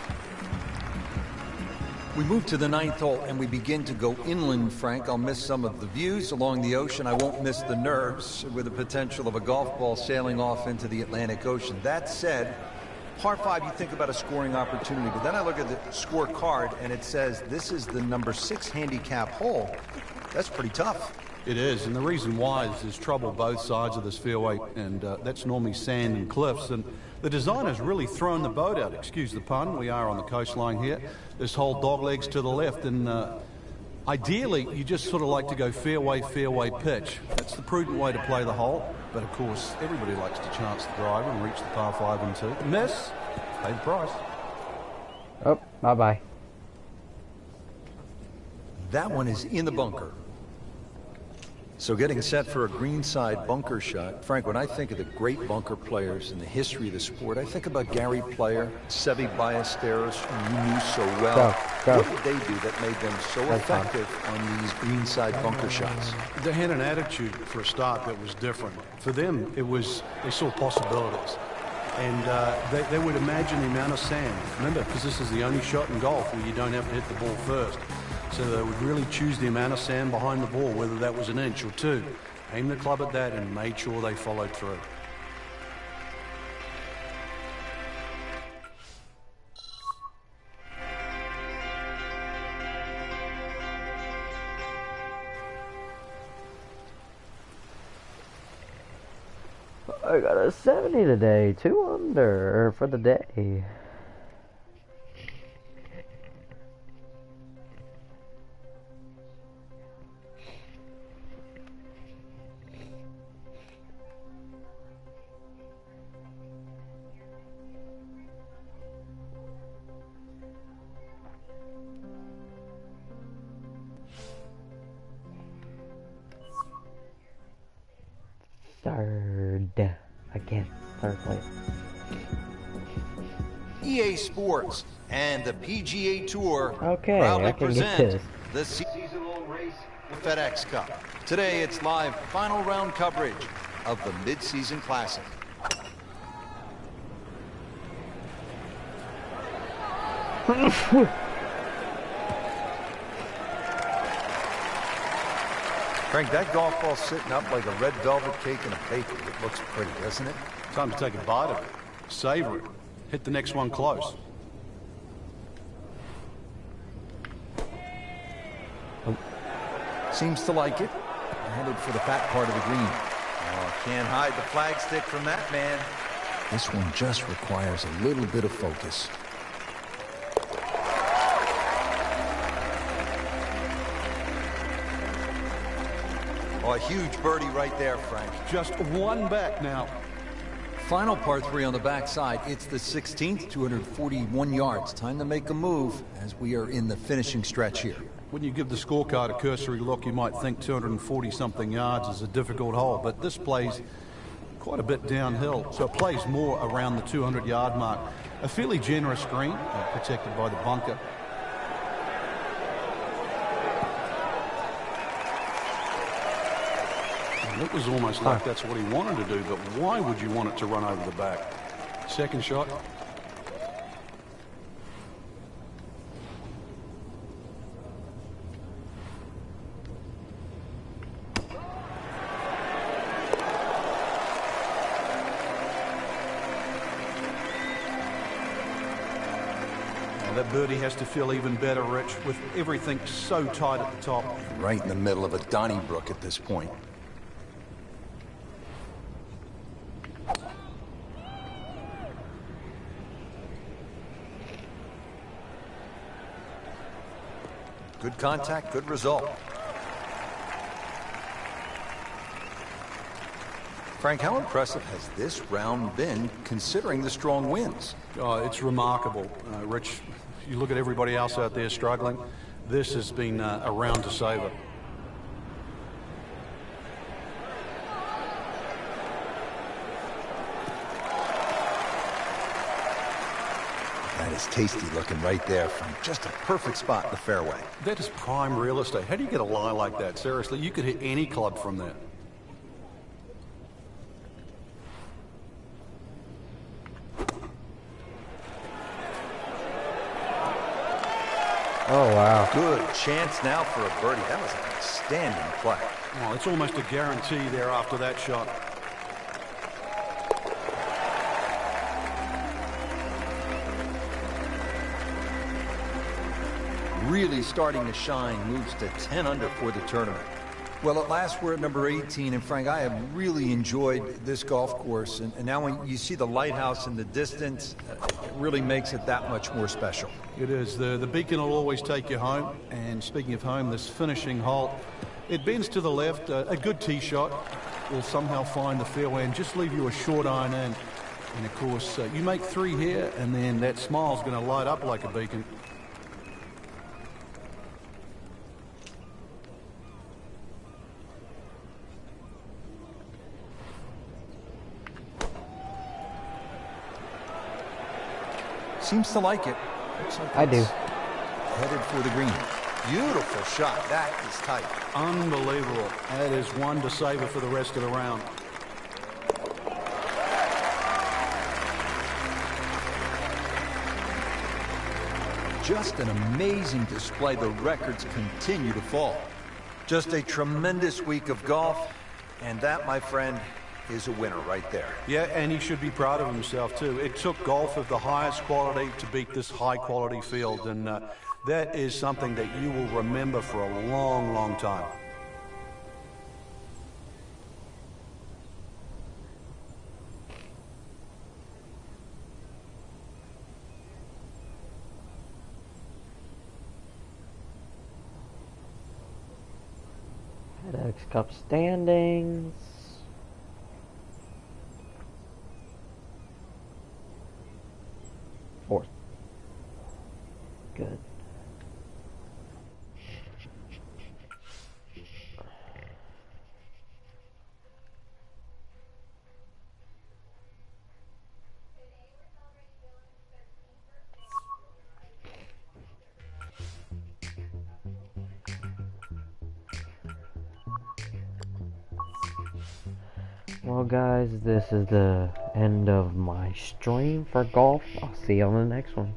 We move to the 9th hole and we begin to go inland, Frank. I'll miss some of the views along the ocean. I won't miss the nerves with the potential of a golf ball sailing off into the Atlantic Ocean. That said, par 5, you think about a scoring opportunity, but then I look at the scorecard and it says this is the number 6 handicap hole. That's pretty tough. It is, and the reason why is there's trouble both sides of this fairway, and that's normally sand and cliffs, and the designer's really thrown the boat out, excuse the pun. We are on the coastline here. This whole dog legs to the left, and ideally you just sort of like to go fairway, fairway pitch. That's the prudent way to play the hole, but of course everybody likes to chance the driver and reach the par 5 and 2. Miss, pay the price. Oh, bye-bye. That one is in the bunker. So getting set for a greenside bunker shot. Frank, when I think of the great bunker players in the history of the sport, I think about Gary Player, Seve Ballesteros, who you knew so well. Go. What did they do that made them so effective on these greenside bunker shots? They had an attitude for a start that was different. For them, it was, they saw possibilities. And they would imagine the amount of sand. Remember, because this is the only shot in golf where you don't have to hit the ball first. So they would really choose the amount of sand behind the ball, whether that was an inch or 2. Aim the club at that and made sure they followed through. I got a 70 today, 2 under for the day. Third place. EA Sports and the PGA Tour Okay, proudly I can get present this. the season-long race, the FedEx Cup. Today it's live final round coverage of the mid-season classic. Frank, that golf ball's sitting up like a red velvet cake in a paper. It looks pretty, doesn't it? Time to take a bite of it. Savor it. Hit the next one close. Seems to like it. Headed for the fat part of the green. Oh, can't hide the flagstick from that man. This one just requires a little bit of focus. Oh, a huge birdie right there, Frank. Just one back now. Final par 3 on the backside. It's the 16th, 241 yards. Time to make a move as we are in the finishing stretch here. When you give the scorecard a cursory look, you might think 240-something yards is a difficult hole, but this plays quite a bit downhill, so it plays more around the 200-yard mark. A fairly generous green, protected by the bunker. And it was almost like that's what he wanted to do, but why would you want it to run over the back? Second shot. That birdie has to feel even better, Rich, with everything so tight at the top. Right in the middle of a Donnybrook at this point. Good contact, good result. Frank, how impressive has this round been considering the strong winds? It's remarkable, Rich. You look at everybody else out there struggling. This has been a round to savor. That is tasty looking right there from just a perfect spot in the fairway. That is prime real estate. How do you get a lie like that? Seriously, you could hit any club from that. Oh, wow. Good chance now for a birdie. That was an outstanding play. Oh, it's almost a guarantee there after that shot. Really starting to shine, moves to 10 under for the tournament. Well, at last we're at number 18, and Frank, I have really enjoyed this golf course, and now when you see the lighthouse in the distance, it really makes it that much more special. It is. The beacon will always take you home, and speaking of home, this finishing hole, it bends to the left, a good tee shot will somehow find the fairway and just leave you a short iron in, and of course, you make 3 here, and then that smile's going to light up like a beacon. Seems to like it. Looks like I do. it's headed for the green. Beautiful shot. That is tight. Unbelievable. That is one to savor for the rest of the round. Just an amazing display. The records continue to fall. Just a tremendous week of golf, and that, my friend, is a winner right there. Yeah, and he should be proud of himself too. It took golf of the highest quality to beat this high quality field, and that is something that you will remember for a long, long time. FedEx Cup standings. Fourth. Good. Well guys, this is the end of my stream for golf. I'll see you on the next one.